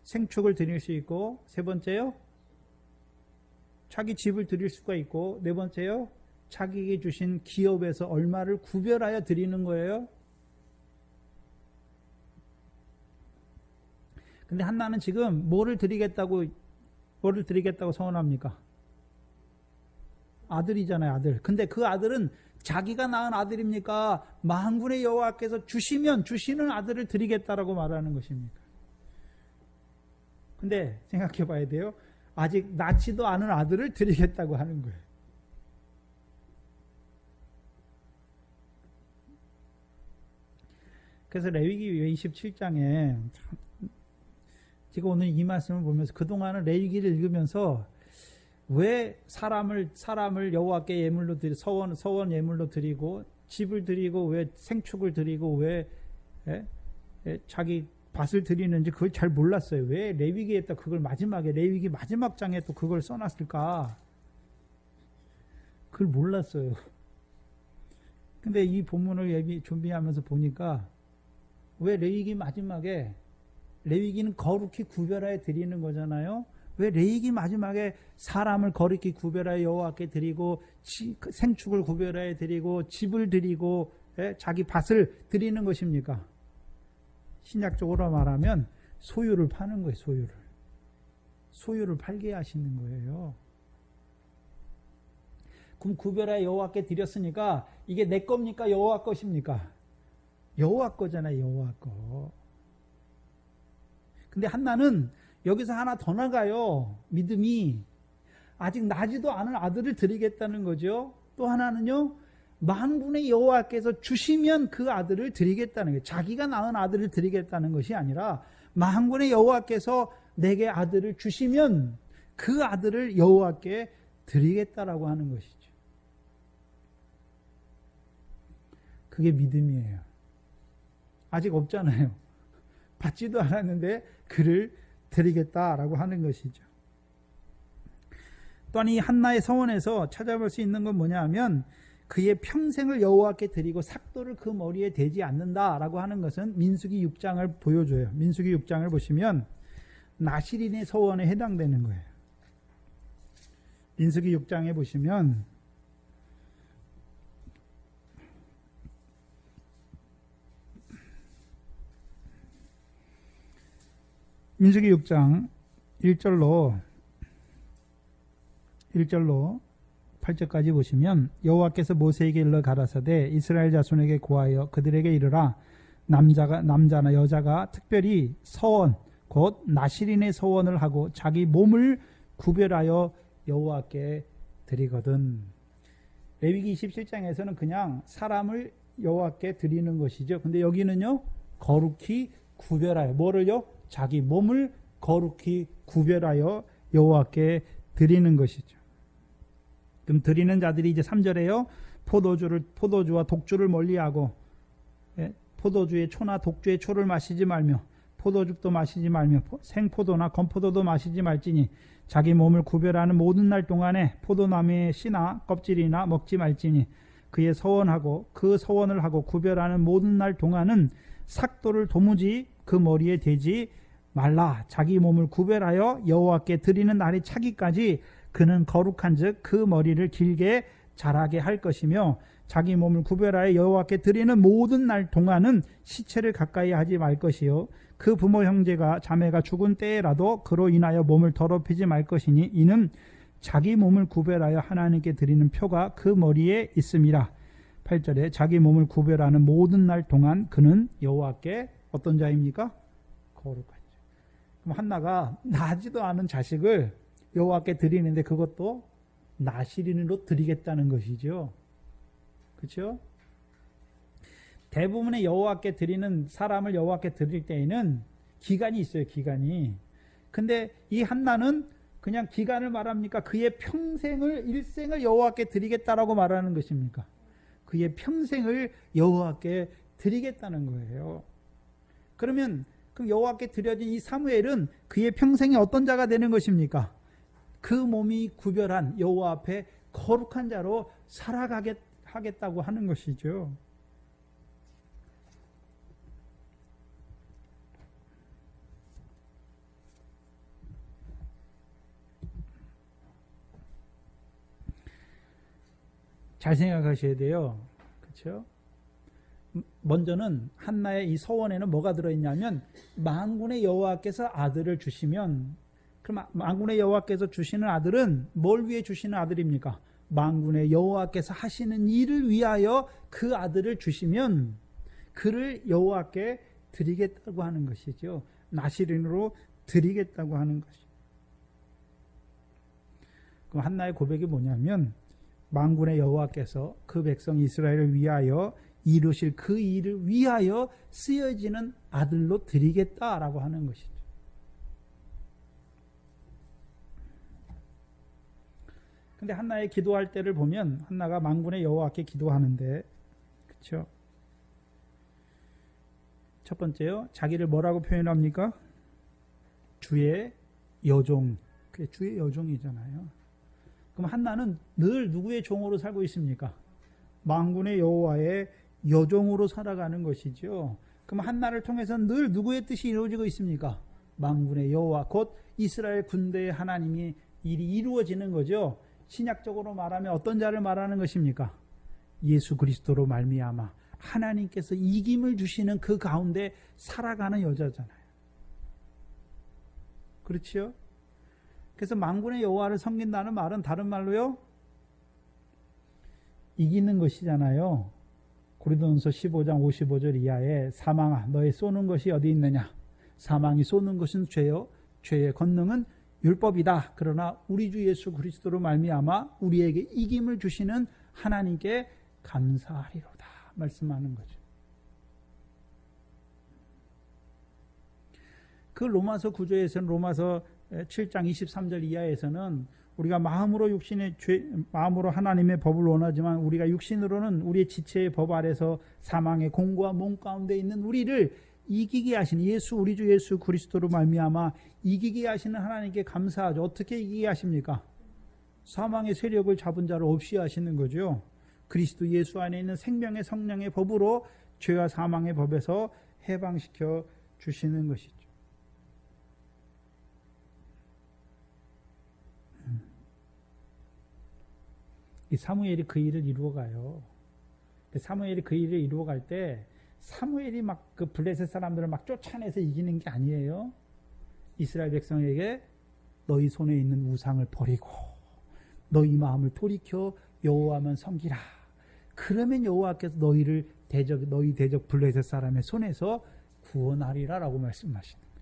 생축을 드릴 수 있고, 세 번째요, 자기 집을 드릴 수가 있고, 네 번째요, 자기에게 주신 기업에서 얼마를 구별하여 드리는 거예요. 근데 한나는 지금 뭐를 드리겠다고 서원합니까? 아들이잖아요, 아들. 근데 그 아들은 자기가 낳은 아들입니까? 만군의 여호와께서 주시는 아들을 드리겠다라고 말하는 것입니까? 근데 생각해 봐야 돼요. 아직 낳지도 않은 아들을 드리겠다고 하는 거예요. 그래서 레위기 27장에 제가 오늘 이 말씀을 보면서 그동안은 레위기를 읽으면서 왜 사람을 여호와께 예물로 서원 예물로 드리고 집을 드리고 왜 생축을 드리고 왜 자기 밭을 드리는지 그걸 잘 몰랐어요. 왜 레위기에 또 그걸 마지막에 레위기 마지막 장에 또 그걸 써놨을까? 그걸 몰랐어요. 근데 이 본문을 준비하면서 보니까 왜 레위기 마지막에 레위기는 거룩히 구별하여 드리는 거잖아요. 왜 레위기 마지막에 사람을 거룩히 구별하여 여호와께 드리고 생축을 구별하여 드리고 집을 드리고 자기 밭을 드리는 것입니까? 신약적으로 말하면 소유를 파는 거예요. 소유를 팔게 하시는 거예요. 그럼 구별하여 여호와께 드렸으니까 이게 내 겁니까? 여호와 것입니까? 여호와 거잖아요. 여호와 거. 근데 한나는 여기서 하나 더 나가요. 믿음이 아직 나지도 않은 아들을 드리겠다는 거죠. 또 하나는요, 만군의 여호와께서 주시면 그 아들을 드리겠다는 거예요. 자기가 낳은 아들을 드리겠다는 것이 아니라 만군의 여호와께서 내게 아들을 주시면 그 아들을 여호와께 드리겠다라고 하는 것이죠. 그게 믿음이에요. 아직 없잖아요. 받지도 않았는데 그를 드리겠다라고 하는 것이죠. 또한 이 한나의 서원에서 찾아볼 수 있는 건 뭐냐 하면 그의 평생을 여호와께 드리고 삭도를 그 머리에 대지 않는다라고 하는 것은 민수기 6장을 보여줘요. 민수기 6장을 보시면 나실인의 서원에 해당되는 거예요. 민수기 6장에 보시면 민수기 6장 1절로 8절까지 보시면 여호와께서 모세에게 일러 가라사대 이스라엘 자손에게 고하여 그들에게 이르라 남자나 여자가 특별히 서원 곧 나실인의 서원을 하고 자기 몸을 구별하여 여호와께 드리거든. 레위기 27장에서는 그냥 사람을 여호와께 드리는 것이죠. 근데 여기는요, 거룩히 구별하여 뭐를요? 자기 몸을 거룩히 구별하여 여호와께 드리는 것이죠. 그럼 드리는 자들이 이제 3절에요. 포도주와 독주를 멀리하고 포도주의 초나 독주의 초를 마시지 말며 포도죽도 마시지 말며 생포도나 건포도도 마시지 말지니 자기 몸을 구별하는 모든 날 동안에 포도나무의 씨나 껍질이나 먹지 말지니 그의 서원하고 그 서원을 하고 구별하는 모든 날 동안은 삭도를 도무지 그 머리에 대지 말라. 자기 몸을 구별하여 여호와께 드리는 날이 차기까지 그는 거룩한즉 그 머리를 길게 자라게 할 것이며 자기 몸을 구별하여 여호와께 드리는 모든 날 동안은 시체를 가까이 하지 말 것이요 그 부모 형제가 자매가 죽은 때에라도 그로 인하여 몸을 더럽히지 말 것이니 이는 자기 몸을 구별하여 하나님께 드리는 표가 그 머리에 있음이라. 8절에 자기 몸을 구별하는 모든 날 동안 그는 여호와께 어떤 자입니까? 거룩한 자. 그럼 한나가 나지도 않은 자식을 여호와께 드리는데 그것도 나실인으로 드리겠다는 것이죠. 그렇죠? 대부분의 여호와께 드리는 사람을 여호와께 드릴 때에는 기간이 있어요. 기간이. 근데 이 한나는 그냥 기간을 말합니까? 그의 일생을 여호와께 드리겠다라고 말하는 것입니까? 그의 평생을 여호와께 드리겠다는 거예요. 그러면 그럼 여호와께 드려진 이 사무엘은 그의 평생에 어떤 자가 되는 것입니까? 그 몸이 구별한 여호와 앞에 거룩한 자로 살아가겠다고 하는 것이죠. 잘 생각하셔야 돼요. 그렇죠? 먼저는 한나의 이 서원에는 뭐가 들어있냐면 만군의 여호와께서 아들을 주시면, 그럼 만군의 여호와께서 주시는 아들은 뭘 위해 주시는 아들입니까? 만군의 여호와께서 하시는 일을 위하여 그 아들을 주시면 그를 여호와께 드리겠다고 하는 것이죠. 나시린으로 드리겠다고 하는 것이죠. 그럼 한나의 고백이 뭐냐면 만군의 여호와께서 그 백성 이스라엘을 위하여 이루실 그 일을 위하여 쓰여지는 아들로 드리겠다라고 하는 것이죠. 근데 한나의 기도할 때를 보면 한나가 만군의 여호와께 기도하는데, 그렇죠? 첫 번째요, 자기를 뭐라고 표현합니까? 주의 여종. 그게 주의 여종이잖아요. 그럼 한나는 늘 누구의 종으로 살고 있습니까? 만군의 여호와의 여종으로 살아가는 것이죠. 그럼 한나를 통해서 늘 누구의 뜻이 이루어지고 있습니까? 만군의 여호와, 곧 이스라엘 군대의 하나님이 일이 이루어지는 거죠. 신약적으로 말하면 어떤 자를 말하는 것입니까? 예수 그리스도로 말미암아 하나님께서 이김을 주시는 그 가운데 살아가는 여자잖아요. 그렇지요? 그래서 만군의 여호와를 섬긴다는 말은 다른 말로요, 이기는 것이잖아요. 고린도전서 15장 55절 이하에 사망아 너의 쏘는 것이 어디 있느냐? 사망이 쏘는 것은 죄요, 죄의 권능은 율법이다. 그러나 우리 주 예수 그리스도로 말미암아 우리에게 이김을 주시는 하나님께 감사하리로다 말씀하는 거죠. 그 로마서 9조에서는, 로마서 7장 23절 이하에서는 우리가 마음으로 하나님의 법을 원하지만 우리가 육신으로는 우리의 지체의 법 아래서 사망의 공고와 몸 가운데 있는 우리를 이기게 하시는 우리 주 예수 그리스도로 말미암아 이기게 하시는 하나님께 감사하죠. 어떻게 이기게 하십니까? 사망의 세력을 잡은 자를 없이 하시는 거죠. 그리스도 예수 안에 있는 생명의 성령의 법으로 죄와 사망의 법에서 해방시켜 주시는 것이죠. 이 사무엘이 그 일을 이루어가요. 사무엘이 그 일을 이루어갈 때 사무엘이 막 그 블레셋 사람들을 막 쫓아내서 이기는 게 아니에요. 이스라엘 백성에게 너희 손에 있는 우상을 버리고 너희 마음을 돌이켜 여호와만 섬기라. 그러면 여호와께서 너희 대적 블레셋 사람의 손에서 구원하리라라고 말씀하시는 거예요.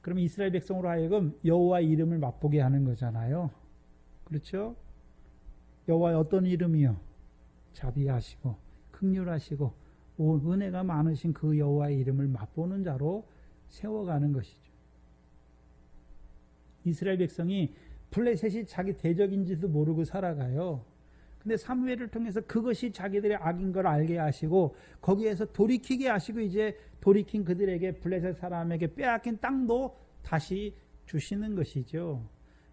그러면 이스라엘 백성으로 하여금 여호와의 이름을 맛보게 하는 거잖아요. 그렇죠? 여호와의 어떤 이름이요? 자비하시고 긍휼하시고 은혜가 많으신 그 여호와의 이름을 맛보는 자로 세워가는 것이죠. 이스라엘 백성이 블레셋이 자기 대적인지도 모르고 살아가요. 근데 사무엘을 통해서 그것이 자기들의 악인 걸 알게 하시고 거기에서 돌이키게 하시고 이제 돌이킨 그들에게 블레셋 사람에게 빼앗긴 땅도 다시 주시는 것이죠.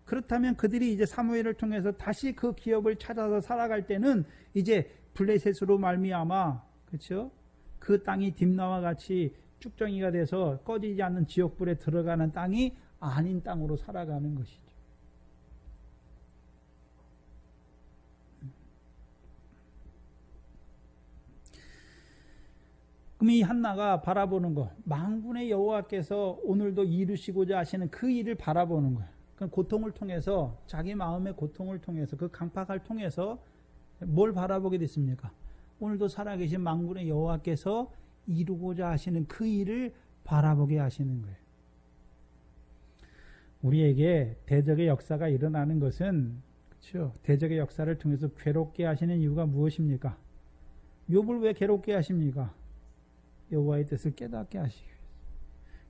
그렇다면 그들이 이제 사무엘을 통해서 다시 그 기업을 찾아서 살아갈 때는 이제 블레셋으로 말미암아, 그렇죠? 그 땅이 딥나와 같이 쭉정이가 돼서 꺼지지 않는 지옥불에 들어가는 땅이 아닌 땅으로 살아가는 것이죠. 그럼 이 한나가 바라보는 것, 만군의 여호와께서 오늘도 이루시고자 하시는 그 일을 바라보는 거예요. 그 고통을 통해서, 자기 마음의 고통을 통해서, 그 강팍을 통해서 뭘 바라보게 됐습니까? 오늘도 살아계신 만군의 여호와께서 이루고자 하시는 그 일을 바라보게 하시는 거예요. 우리에게 대적의 역사가 일어나는 것은, 그렇죠? 대적의 역사를 통해서 괴롭게 하시는 이유가 무엇입니까? 욥을 왜 괴롭게 하십니까? 여호와의 뜻을 깨닫게 하시기 위해서.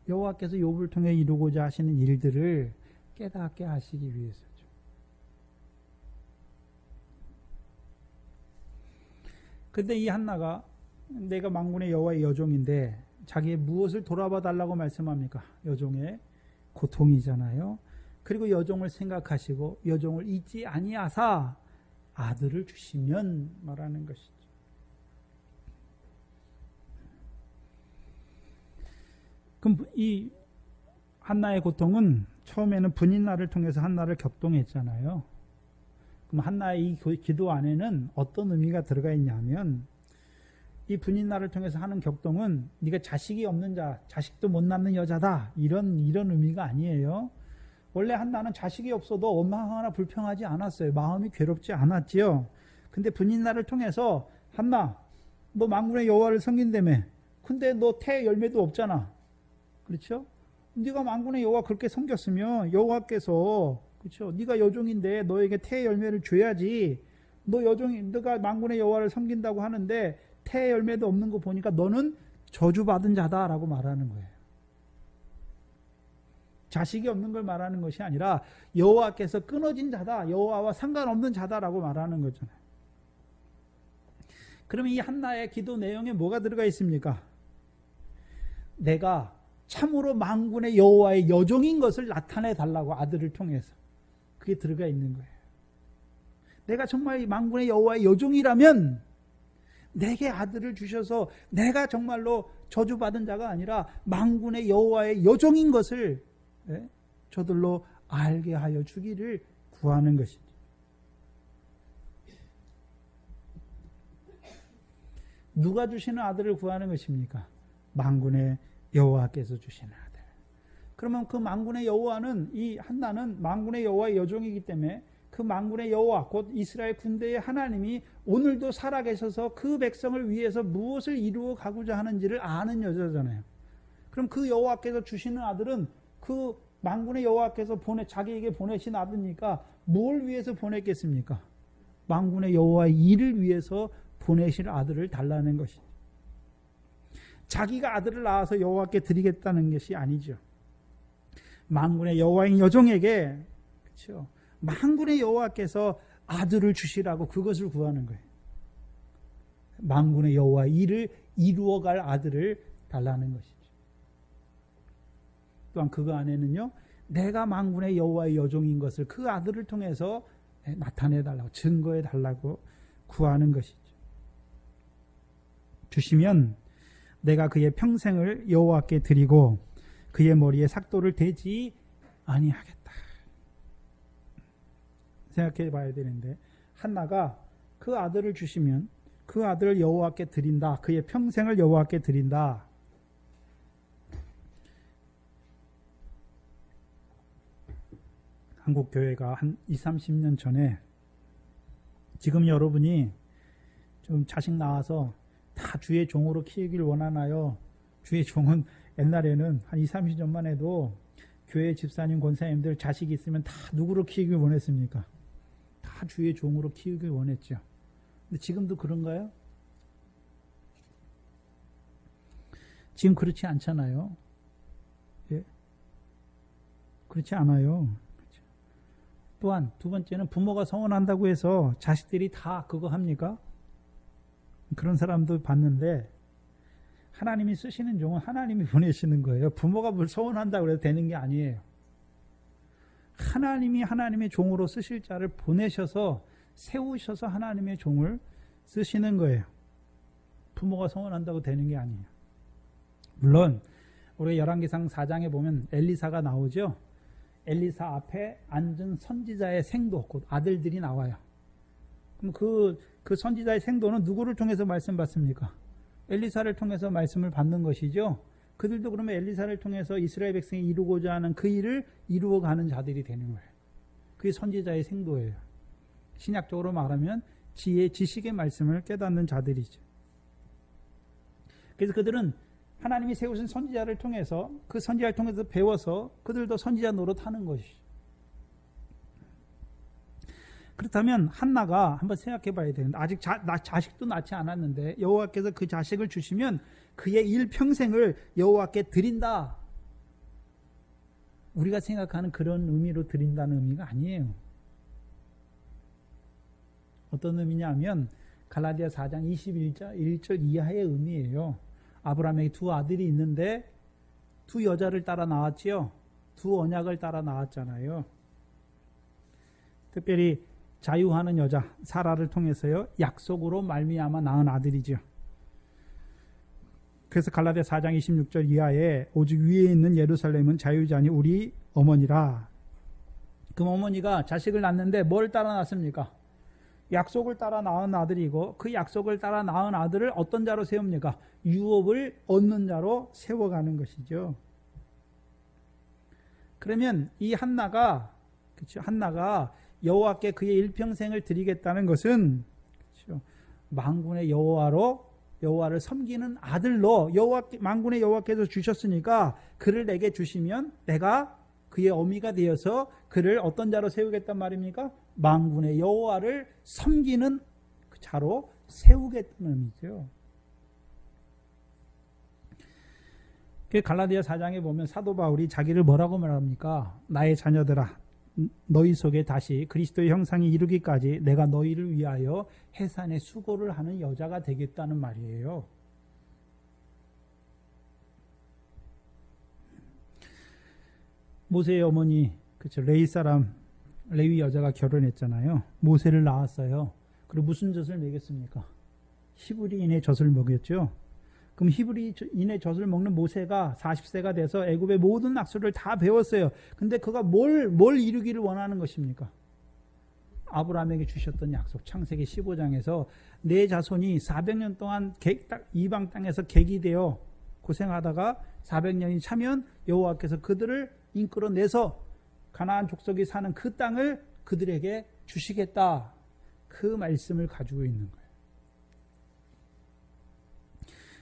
여호와께서 욥을 통해 이루고자 하시는 일들을 깨닫게 하시기 위해서죠. 그런데 이 한나가 내가 만군의 여호와의 여종인데 자기의 무엇을 돌아봐 달라고 말씀합니까? 여종의 고통이잖아요. 그리고 여종을 생각하시고 여종을 잊지 아니하사 아들을 주시면 말하는 것이죠. 그럼 이 한나의 고통은 처음에는 분인날을 통해서 한나를 격동했잖아요. 그럼 한나의 이 기도 안에는 어떤 의미가 들어가 있냐면 이 분인날을 통해서 하는 격동은 네가 자식이 없는 자, 자식도 못 낳는 여자다 이런 의미가 아니에요. 원래 한나는 자식이 없어도 원망하거나 불평하지 않았어요. 마음이 괴롭지 않았지요. 근데 분인날을 통해서 한나, 너 만군의 여호와를 섬긴다며. 근데 너 태 열매도 없잖아. 그렇죠? 네가 만군의 여호와 그렇게 섬겼으면 여호와께서 그렇죠? 네가 여종인데 너에게 태 열매를 줘야지. 너가 만군의 여호와를 섬긴다고 하는데 태 열매도 없는 거 보니까 너는 저주받은 자다라고 말하는 거예요. 자식이 없는 걸 말하는 것이 아니라 여호와께서 끊어진 자다, 여호와와 상관없는 자다라고 말하는 거잖아요. 그러면 이 한나의 기도 내용에 뭐가 들어가 있습니까? 내가 참으로 만군의 여호와의 여종인 것을 나타내 달라고 아들을 통해서 그게 들어가 있는 거예요. 내가 정말 만군의 여호와의 여종이라면 내게 아들을 주셔서 내가 정말로 저주받은 자가 아니라 만군의 여호와의 여종인 것을 저들로 알게 하여 주기를 구하는 것이죠. 누가 주시는 아들을 구하는 것입니까? 만군의 여호와께서 주시는 아들. 그러면 그 만군의 여호와는 이 한나는 만군의 여호와의 여종이기 때문에 그 만군의 여호와 곧 이스라엘 군대의 하나님이 오늘도 살아계셔서 그 백성을 위해서 무엇을 이루어 가고자 하는지를 아는 여자잖아요. 그럼 그 여호와께서 주시는 아들은 그 만군의 여호와께서 자기에게 보내신 아들이니까 뭘 위해서 보냈겠습니까? 만군의 여호와의 일을 위해서 보내실 아들을 달라는 것이죠. 자기가 아들을 낳아서 여호와께 드리겠다는 것이 아니죠. 만군의 여호와인 여종에게 그렇죠. 만군의 여호와께서 아들을 주시라고 그것을 구하는 거예요. 만군의 여호와의 일을 이루어갈 아들을 달라는 것이죠. 또한 그거 안에는요, 내가 만군의 여호와의 여종인 것을 그 아들을 통해서 나타내 달라고, 증거해 달라고 구하는 것이죠. 주시면 내가 그의 평생을 여호와께 드리고 그의 머리에 삭도를 대지 아니하겠다. 생각해 봐야 되는데 한나가 그 아들을 주시면 그 아들을 여호와께 드린다. 그의 평생을 여호와께 드린다. 한국 교회가 한 20-30년 전에 지금 여러분이 좀 자식 낳아서 다 주의 종으로 키우길 원하나요? 주의 종은 옛날에는 한 20-30년만 해도 교회 집사님, 권사님들 자식이 있으면 다 누구로 키우길 원했습니까? 다 주의 종으로 키우길 원했죠. 근데 지금도 그런가요? 지금 그렇지 않잖아요. 예? 그렇지 않아요. 또한 두 번째는 부모가 서운한다고 해서 자식들이 다 그거 합니까? 그런 사람도 봤는데 하나님이 쓰시는 종은 하나님이 보내시는 거예요. 부모가 뭘 서운한다고 해서 되는 게 아니에요. 하나님이 하나님의 종으로 쓰실 자를 보내셔서 세우셔서 하나님의 종을 쓰시는 거예요. 부모가 서운한다고 되는 게 아니에요. 물론 우리 열왕기상 4장에 보면 엘리사가 나오죠. 엘리사 앞에 앉은 선지자의 생도, 곧 아들들이 나와요. 그럼 그 선지자의 생도는 누구를 통해서 말씀 받습니까? 엘리사를 통해서 말씀을 받는 것이죠. 그들도 그러면 엘리사를 통해서 이스라엘 백성이 이루고자 하는 그 일을 이루어가는 자들이 되는 거예요. 그게 선지자의 생도예요. 신약적으로 말하면 지식의 말씀을 깨닫는 자들이죠. 그래서 그들은 하나님이 세우신 선지자를 통해서 그 선지자를 통해서 배워서 그들도 선지자 노릇하는 것이죠. 그렇다면 한나가 한번 생각해 봐야 되는데 아직 자식도 낳지 않았는데 여호와께서 그 자식을 주시면 그의 일평생을 여호와께 드린다. 우리가 생각하는 그런 의미로 드린다는 의미가 아니에요. 어떤 의미냐면 갈라디아 4장 21절 이하의 의미예요. 아브라함에게 두 아들이 있는데 두 여자를 따라 낳았지요. 두 언약을 따라 낳았잖아요. 특별히 자유하는 여자 사라를 통해서요, 약속으로 말미암아 낳은 아들이죠. 그래서 갈라디아 4장 26절 이하에 오직 위에 있는 예루살렘은 자유자니 우리 어머니라. 그럼 어머니가 자식을 낳는데 뭘 따라 낳습니까? 약속을 따라 낳은 아들이고, 그 약속을 따라 낳은 아들을 어떤 자로 세웁니까? 유업을 얻는 자로 세워가는 것이죠. 그러면 이 한나가, 그렇죠? 한나가 여호와께 그의 일평생을 드리겠다는 것은, 그렇죠? 만군의 여호와를 섬기는 아들로 만군의 여호와께서 주셨으니까 그를 내게 주시면 내가 그의 어미가 되어서 그를 어떤 자로 세우겠단 말입니까? 만군의 여호와를 섬기는 자로 세우겠다는 의미죠. 갈라디아 4장에 보면 사도 바울이 자기를 뭐라고 말합니까? 나의 자녀들아, 너희 속에 다시 그리스도의 형상이 이루기까지 내가 너희를 위하여 해산의 수고를 하는 여자가 되겠다는 말이에요. 모세의 어머니, 그렇죠, 레위 여자가 결혼했잖아요. 모세를 낳았어요. 그리고 무슨 젖을 먹였습니까? 히브리인의 젖을 먹였죠. 그럼 히브리인의 젖을 먹는 모세가 40세가 돼서 애굽의 모든 악수를 다 배웠어요. 근데 그가 뭘 이루기를 원하는 것입니까? 아브라함에게 주셨던 약속, 창세기 15장에서 내 자손이 400년 동안 이방 땅에서 객이 되어 고생하다가 400년이 차면 여호와께서 그들을 이끌어내서 가나안 족속이 사는 그 땅을 그들에게 주시겠다. 그 말씀을 가지고 있는 거예요.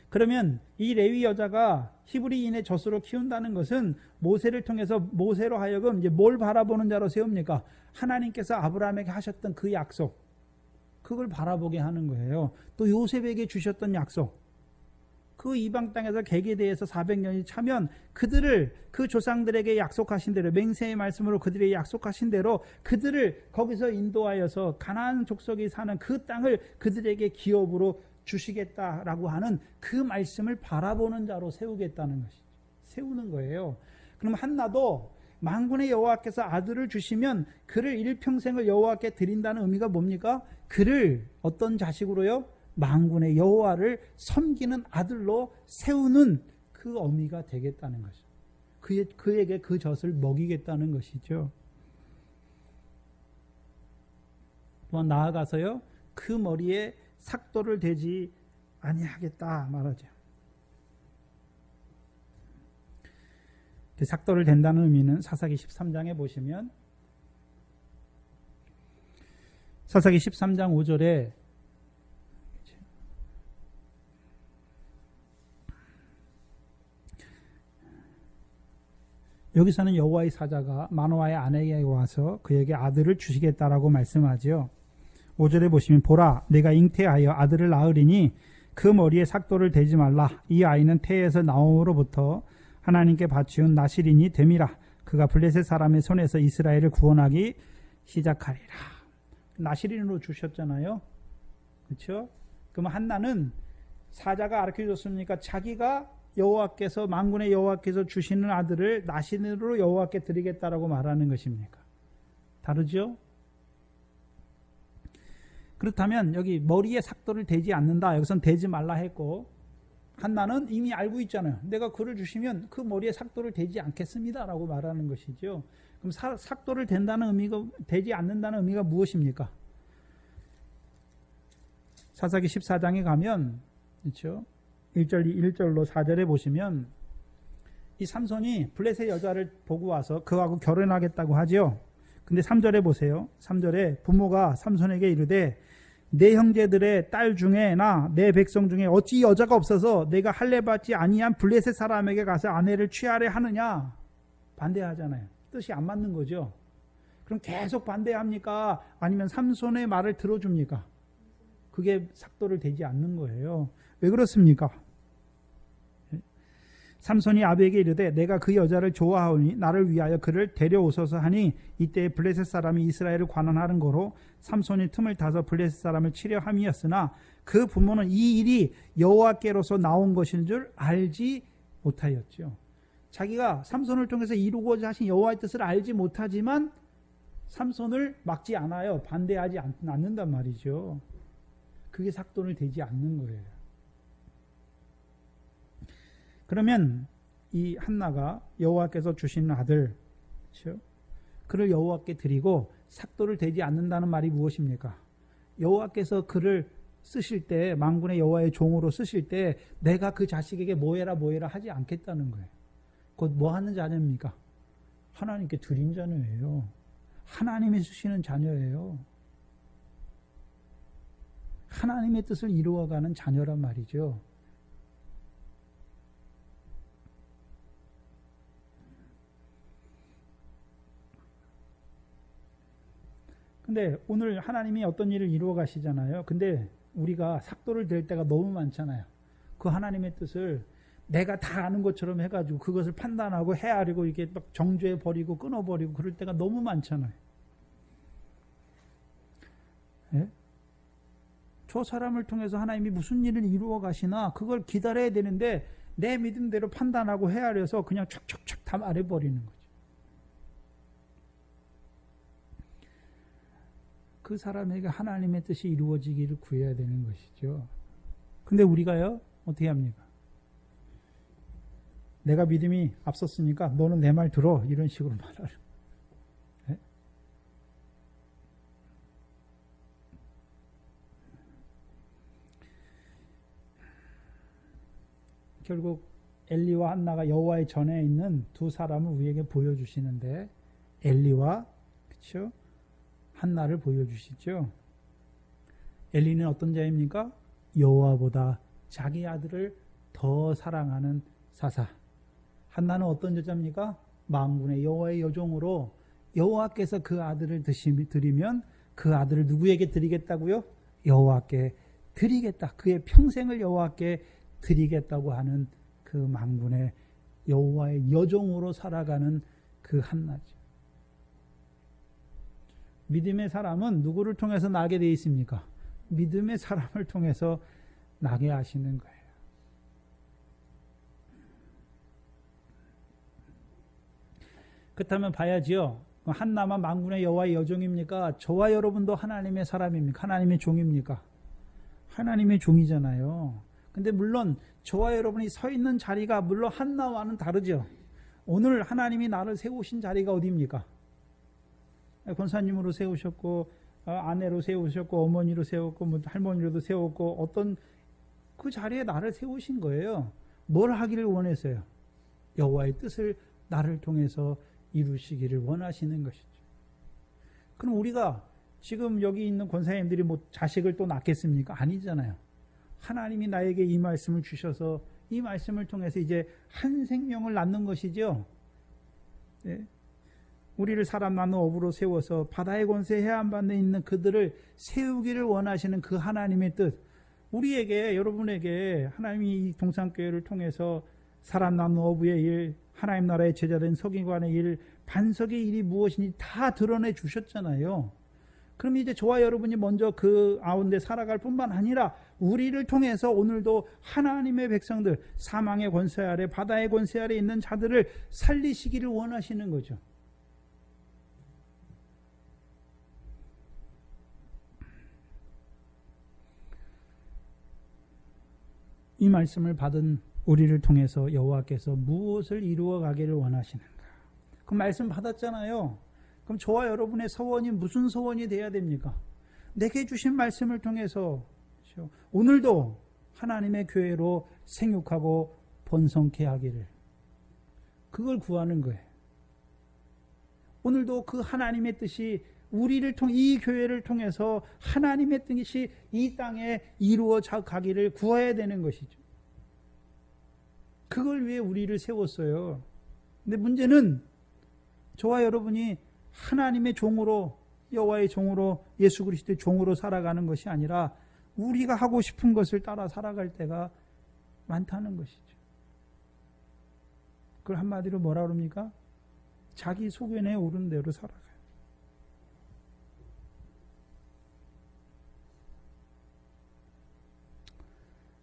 그러면 이 레위 여자가 히브리인의 젖으로 키운다는 것은 모세를 통해서 모세로 하여금 이제 뭘 바라보는 자로 세웁니까? 하나님께서 아브라함에게 하셨던 그 약속, 그걸 바라보게 하는 거예요. 또 요셉에게 주셨던 약속, 그 이방 땅에서 객에 대해서 400년이 차면 그들을 그 조상들에게 약속하신 대로, 맹세의 말씀으로 그들에게 약속하신 대로 그들을 거기서 인도하여서 가나안 족속이 사는 그 땅을 그들에게 기업으로 주시겠다라고 하는 그 말씀을 바라보는 자로 세우겠다는 것이죠. 세우는 거예요. 그럼 한나도 만군의 여호와께서 아들을 주시면 그를 일평생을 여호와께 드린다는 의미가 뭡니까? 그를 어떤 자식으로요? 만군의 여호와를 섬기는 아들로 세우는 그 어미가 되겠다는 것이죠. 그에게 그 젖을 먹이겠다는 것이죠. 또한 나아가서요, 그 머리에 삭도를 대지 아니하겠다 말하죠. 삭도를 댄다는 의미는 사사기 13장에 보시면, 사사기 13장 5절에 여기서는 여호와의 사자가 마노아의 아내에게 와서 그에게 아들을 주시겠다라고 말씀하죠. 5절에 보시면, 보라, 내가 잉태하여 아들을 낳으리니 그 머리에 삭도를 대지 말라. 이 아이는 태에서 나옴으로부터 하나님께 바치운 나실인이 됨이라. 그가 블레셋 사람의 손에서 이스라엘을 구원하기 시작하리라. 나실인으로 주셨잖아요. 그렇죠? 그럼 한나는 사자가 가르쳐줬습니까? 자기가 여호와께서, 만군의 여호와께서 주시는 아들을 나실인으로 여호와께 드리겠다라고 말하는 것입니까? 다르죠? 그렇다면 여기 머리에 삭도를 대지 않는다, 여기선 대지 말라 했고, 한나는 이미 알고 있잖아요. 내가 그를 주시면 그 머리에 삭도를 대지 않겠습니다라고 말하는 것이죠. 그럼 삭도를 대지 않는다는 의미가 무엇입니까? 사사기 14장에 가면, 그렇죠? 1절로 4절에 보시면 이 삼손이 블레셋 여자를 보고 와서 그하고 결혼하겠다고 하죠. 근데 3절에 보세요. 3절에 부모가 삼손에게 이르되, 내 형제들의 딸 중에나 내 백성 중에 어찌 여자가 없어서 내가 할례받지 아니한 블레셋 사람에게 가서 아내를 취하려 하느냐? 반대하잖아요. 뜻이 안 맞는 거죠. 그럼 계속 반대합니까? 아니면 삼손의 말을 들어줍니까? 그게 삭도를 대지 않는 거예요. 왜 그렇습니까? 삼손이 아비에게 이르되 내가 그 여자를 좋아하오니 나를 위하여 그를 데려오소서 하니 이때 블레셋 사람이 이스라엘을 관원하는 거로 삼손이 틈을 타서 블레셋 사람을 치려 함이었으나 그 부모는 이 일이 여호와께로서 나온 것인 줄 알지 못하였죠. 자기가 삼손을 통해서 이루고자 하신 여호와의 뜻을 알지 못하지만 삼손을 막지 않아요. 반대하지 않는단 말이죠. 그게 삭돈을 되지 않는 거예요. 그러면 이 한나가 여호와께서 주시는 아들, 그렇죠? 그를 여호와께 드리고 삭도를 되지 않는다는 말이 무엇입니까? 여호와께서 그를 쓰실 때, 만군의 여호와의 종으로 쓰실 때 내가 그 자식에게 뭐해라 하지 않겠다는 거예요. 곧 뭐 하는 자녀입니까? 하나님께 드린 자녀예요. 하나님이 쓰시는 자녀예요. 하나님의 뜻을 이루어가는 자녀란 말이죠. 근데 오늘 하나님이 어떤 일을 이루어 가시잖아요. 근데 우리가 삭도를 댈 때가 너무 많잖아요. 그 하나님의 뜻을 내가 다 아는 것처럼 해가지고 그것을 판단하고 헤아리고 이렇게 막 정죄해 버리고 끊어 버리고 그럴 때가 너무 많잖아요. 예? 저 사람을 통해서 하나님이 무슨 일을 이루어 가시나 그걸 기다려야 되는데 내 믿음대로 판단하고 헤아려서 그냥 촥촥촥 다 말해버리는 거죠. 그 사람에게 하나님의 뜻이 이루어지기를 구해야 되는 것이죠. 근데 우리가요, 어떻게 합니까? 내가 믿음이 앞섰으니까 너는 내 말 들어. 이런 식으로 말하는. 네? 결국 엘리와 한나가 여호와의 전에 있는 두 사람을 우리에게 보여주시는데 엘리와 그렇죠? 한나를 보여주시죠. 엘리는 어떤 자입니까? 여호와보다 자기 아들을 더 사랑하는 사사. 한나는 어떤 여자입니까? 만군의 여호와의 여종으로 여호와께서 그 아들을 드리면 그 아들을 누구에게 드리겠다고요? 여호와께 드리겠다. 그의 평생을 여호와께 드리겠다고 하는 그 만군의 여호와의 여종으로 살아가는 그 한나죠. 믿음의 사람은 누구를 통해서 나게 되어 있습니까? 믿음의 사람을 통해서 나게 하시는 거예요. 그렇다면 봐야지요. 한나만 만군의 여호와의 여종입니까? 저와 여러분도 하나님의 사람입니까? 하나님의 종입니까? 하나님의 종이잖아요. 근데 물론 저와 여러분이 서 있는 자리가 물론 한나와는 다르죠. 오늘 하나님이 나를 세우신 자리가 어디입니까? 권사님으로 세우셨고 아내로 세우셨고 어머니로 세웠고 뭐 할머니로도 세웠고 어떤 그 자리에 나를 세우신 거예요. 뭘 하기를 원했어요? 여호와의 뜻을 나를 통해서 이루시기를 원하시는 것이죠. 그럼 우리가 지금 여기 있는 권사님들이 뭐 자식을 또 낳겠습니까? 아니잖아요. 하나님이 나에게 이 말씀을 주셔서 이 말씀을 통해서 이제 한 생명을 낳는 것이죠. 네. 우리를 사람 나눈 업으로 세워서 바다의 권세 해안반대에 있는 그들을 세우기를 원하시는 그 하나님의 뜻, 우리에게 여러분에게 하나님이 이 동산교회를 통해서 사람 나눈 어부의 일, 하나님 나라의 제자된 서기관의 일, 반석의 일이 무엇인지 다 드러내 주셨잖아요. 그럼 이제 저와 여러분이 먼저 그 가운데 살아갈 뿐만 아니라 우리를 통해서 오늘도 하나님의 백성들, 사망의 권세 아래 바다의 권세 아래 있는 자들을 살리시기를 원하시는 거죠. 이 말씀을 받은 우리를 통해서 여호와께서 무엇을 이루어 가기를 원하시는가? 그 말씀 받았잖아요. 그럼 저와 여러분의 소원이 무슨 소원이 돼야 됩니까? 내게 주신 말씀을 통해서 그렇죠? 오늘도 하나님의 교회로 생육하고 번성케 하기를, 그걸 구하는 거예요. 오늘도 그 하나님의 뜻이 우리를 통해 이 교회를 통해서 하나님의 뜻이 이 땅에 이루어져 가기를 구해야 되는 것이죠. 그걸 위해 우리를 세웠어요. 근데 문제는 저와 여러분이 하나님의 종으로, 여호와의 종으로, 예수 그리스도의 종으로 살아가는 것이 아니라 우리가 하고 싶은 것을 따라 살아갈 때가 많다는 것이죠. 그걸 한마디로 뭐라 그럽니까? 자기 소견에 오른 대로 살아가요.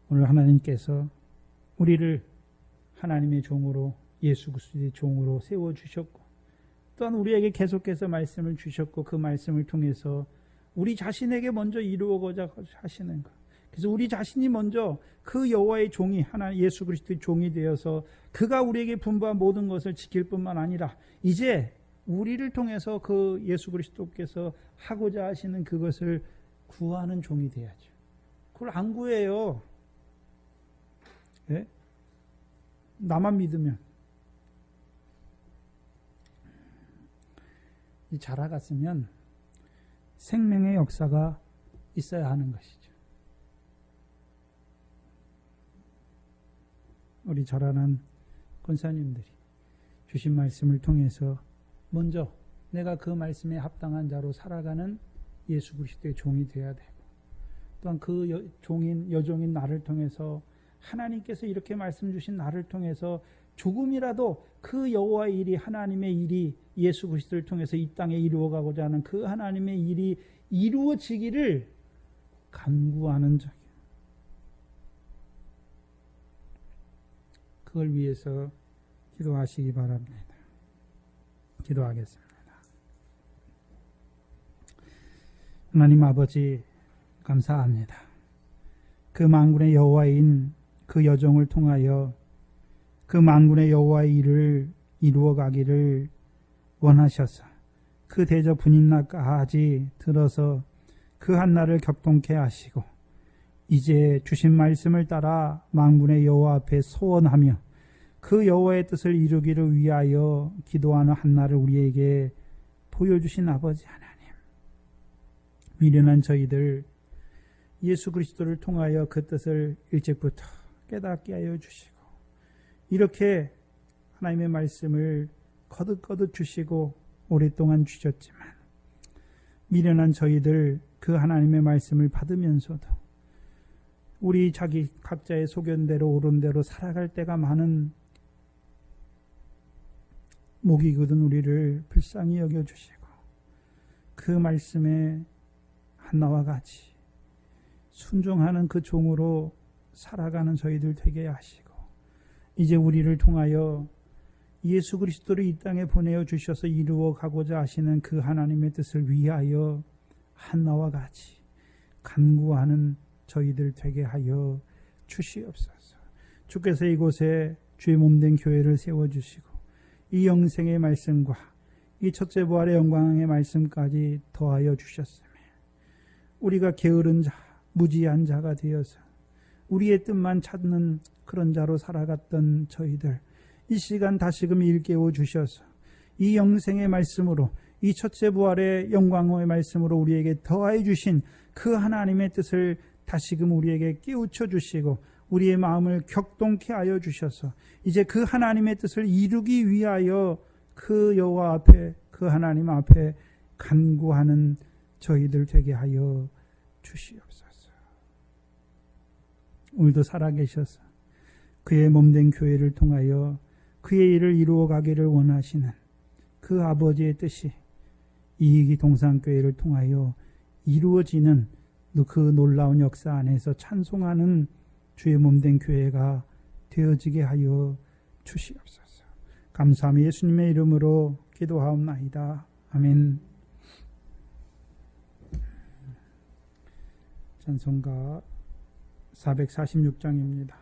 오늘 하나님께서 우리를 하나님의 종으로, 예수 그리스도의 종으로 세워주셨고, 또한 우리에게 계속해서 말씀을 주셨고, 그 말씀을 통해서 우리 자신에게 먼저 이루어고자 하시는 것. 그래서 우리 자신이 먼저 그 여호와의 종이, 하나님 예수 그리스도의 종이 되어서 그가 우리에게 분부한 모든 것을 지킬 뿐만 아니라 이제 우리를 통해서 그 예수 그리스도께서 하고자 하시는 그것을 구하는 종이 돼야죠. 그걸 안 구해요. 네? 나만 믿으면. 자라갔으면 생명의 역사가 있어야 하는 것이죠. 우리 자라난 권사님들이 주신 말씀을 통해서 먼저 내가 그 말씀에 합당한 자로 살아가는 예수 그리스도의 종이 되어야 되고, 또한 그 여종인 나를 통해서 하나님께서 이렇게 말씀 주신 나를 통해서 조금이라도 그 여호와의 일이, 하나님의 일이 예수 그리스도를 통해서 이 땅에 이루어가고자 하는 그 하나님의 일이 이루어지기를 간구하는 자예요. 그걸 위해서 기도하시기 바랍니다. 기도하겠습니다. 하나님 아버지, 감사합니다. 그 만군의 여호와인 그 여종을 통하여 그 만군의 여호와의 일을 이루어가기를 원하셔서 그 대저 분인날까지 들어서 그 한날을 격동케 하시고, 이제 주신 말씀을 따라 만군의 여호와 앞에 소원하며 그 여호와의 뜻을 이루기를 위하여 기도하는 한날을 우리에게 보여주신 아버지 하나님, 미련한 저희들 예수 그리스도를 통하여 그 뜻을 일찍부터 깨닫게 하여 주시고, 이렇게 하나님의 말씀을 거듭거듭 주시고 오랫동안 주셨지만 미련한 저희들 그 하나님의 말씀을 받으면서도 우리 자기 각자의 소견대로 옳은 대로 살아갈 때가 많은 목이 굳은 우리를 불쌍히 여겨주시고, 그 말씀에 한나와 같이 순종하는 그 종으로 살아가는 저희들 되게 하시고, 이제 우리를 통하여 예수 그리스도를 이 땅에 보내어 주셔서 이루어 가고자 하시는 그 하나님의 뜻을 위하여 한나와 같이 간구하는 저희들 되게 하여 주시옵소서. 주께서 이곳에 주의 몸된 교회를 세워주시고 이 영생의 말씀과 이 첫째 부활의 영광의 말씀까지 더하여 주셨으며, 우리가 게으른 자, 무지한 자가 되어서 우리의 뜻만 찾는 그런 자로 살아갔던 저희들, 이 시간 다시금 일깨워 주셔서 이 영생의 말씀으로, 이 첫째 부활의 영광의 말씀으로 우리에게 더하여 주신 그 하나님의 뜻을 다시금 우리에게 깨우쳐 주시고 우리의 마음을 격동케 하여 주셔서 이제 그 하나님의 뜻을 이루기 위하여 그 여호와 앞에, 그 하나님 앞에 간구하는 저희들 되게 하여 주시옵소서. 오늘도 살아계셔서 그의 몸된 교회를 통하여 그의 일을 이루어 가기를 원하시는 그 아버지의 뜻이 이익이 동산교회를 통하여 이루어지는 그 놀라운 역사 안에서 찬송하는 주의 몸된 교회가 되어지게 하여 주시옵소서. 감사하며 예수님의 이름으로 기도하옵나이다. 아멘. 찬송가 446장입니다.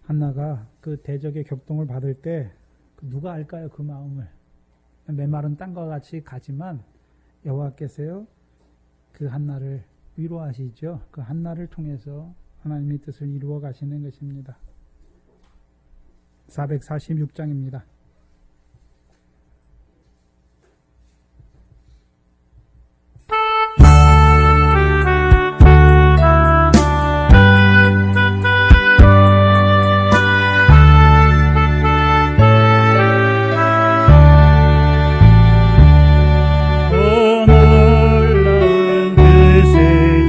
한나가 그 대적의 격동을 받을 때 누가 알까요? 그 마음을. 메마른 땅과 같이 가지만 여호와께서요 그 한나를 위로하시죠. 그 한나를 통해서 하나님의 뜻을 이루어 가시는 것입니다. 446장입니다. 놀라운 뜻을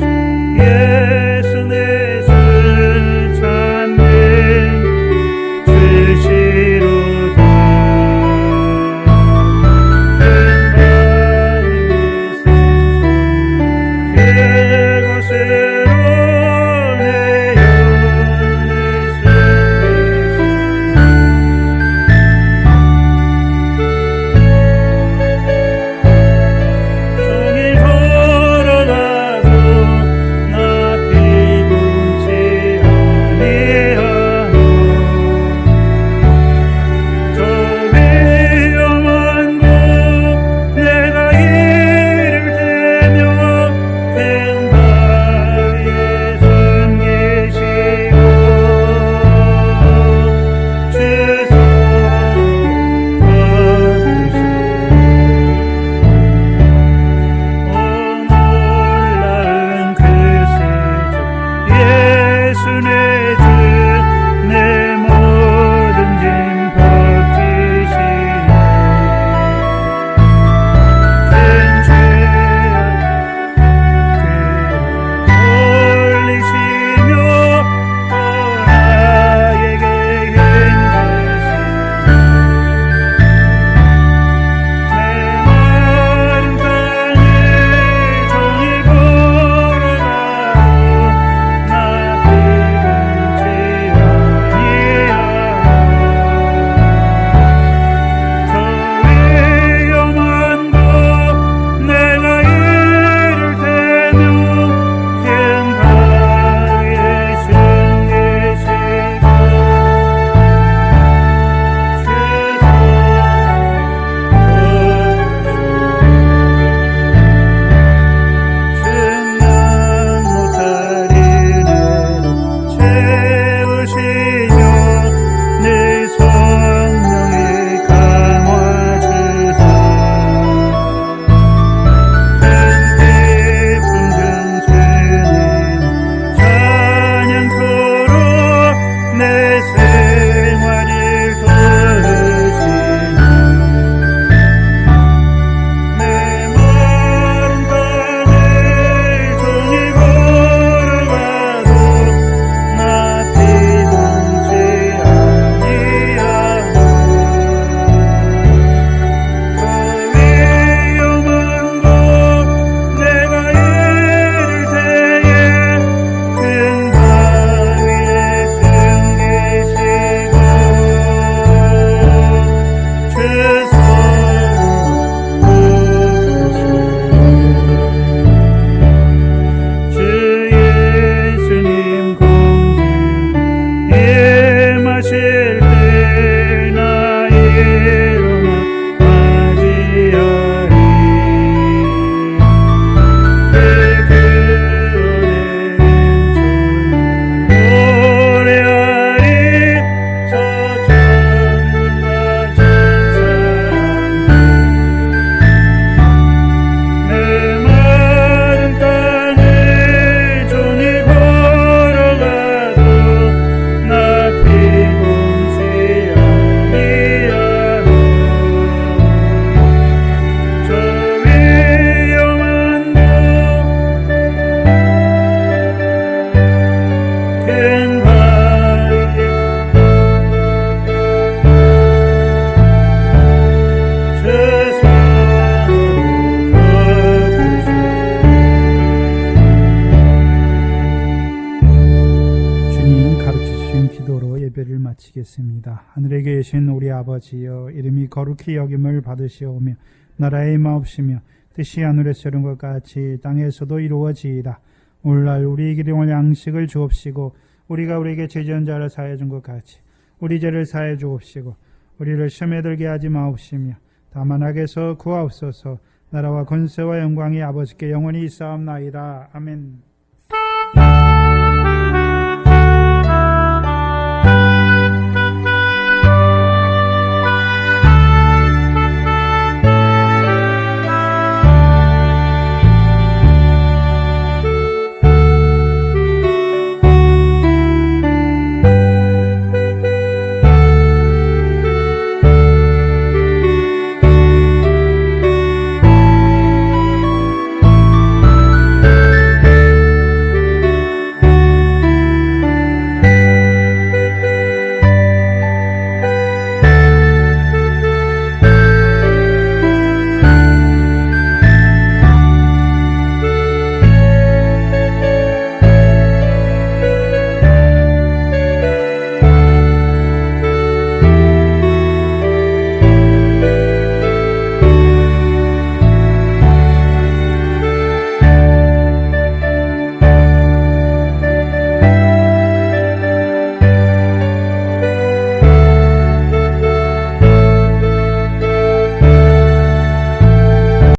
마치겠습니다. 하늘에 계신 우리 아버지여, 이름이 거룩히 여김을 받으시오며 나라의 임하옵시며 뜻이 하늘에서 이룬 것 같이 땅에서도 이루어지이다. 오늘날 우리에게 일용할 양식을 주옵시고 우리가 우리에게 죄지은 자를 사하여 준 것 같이 우리 죄를 사하여 주옵시고 우리를 시험에 들게 하지 마옵시며 다만 악에서 구하옵소서. 나라와 권세와 영광이 아버지께 영원히 있사옵나이다. 아멘.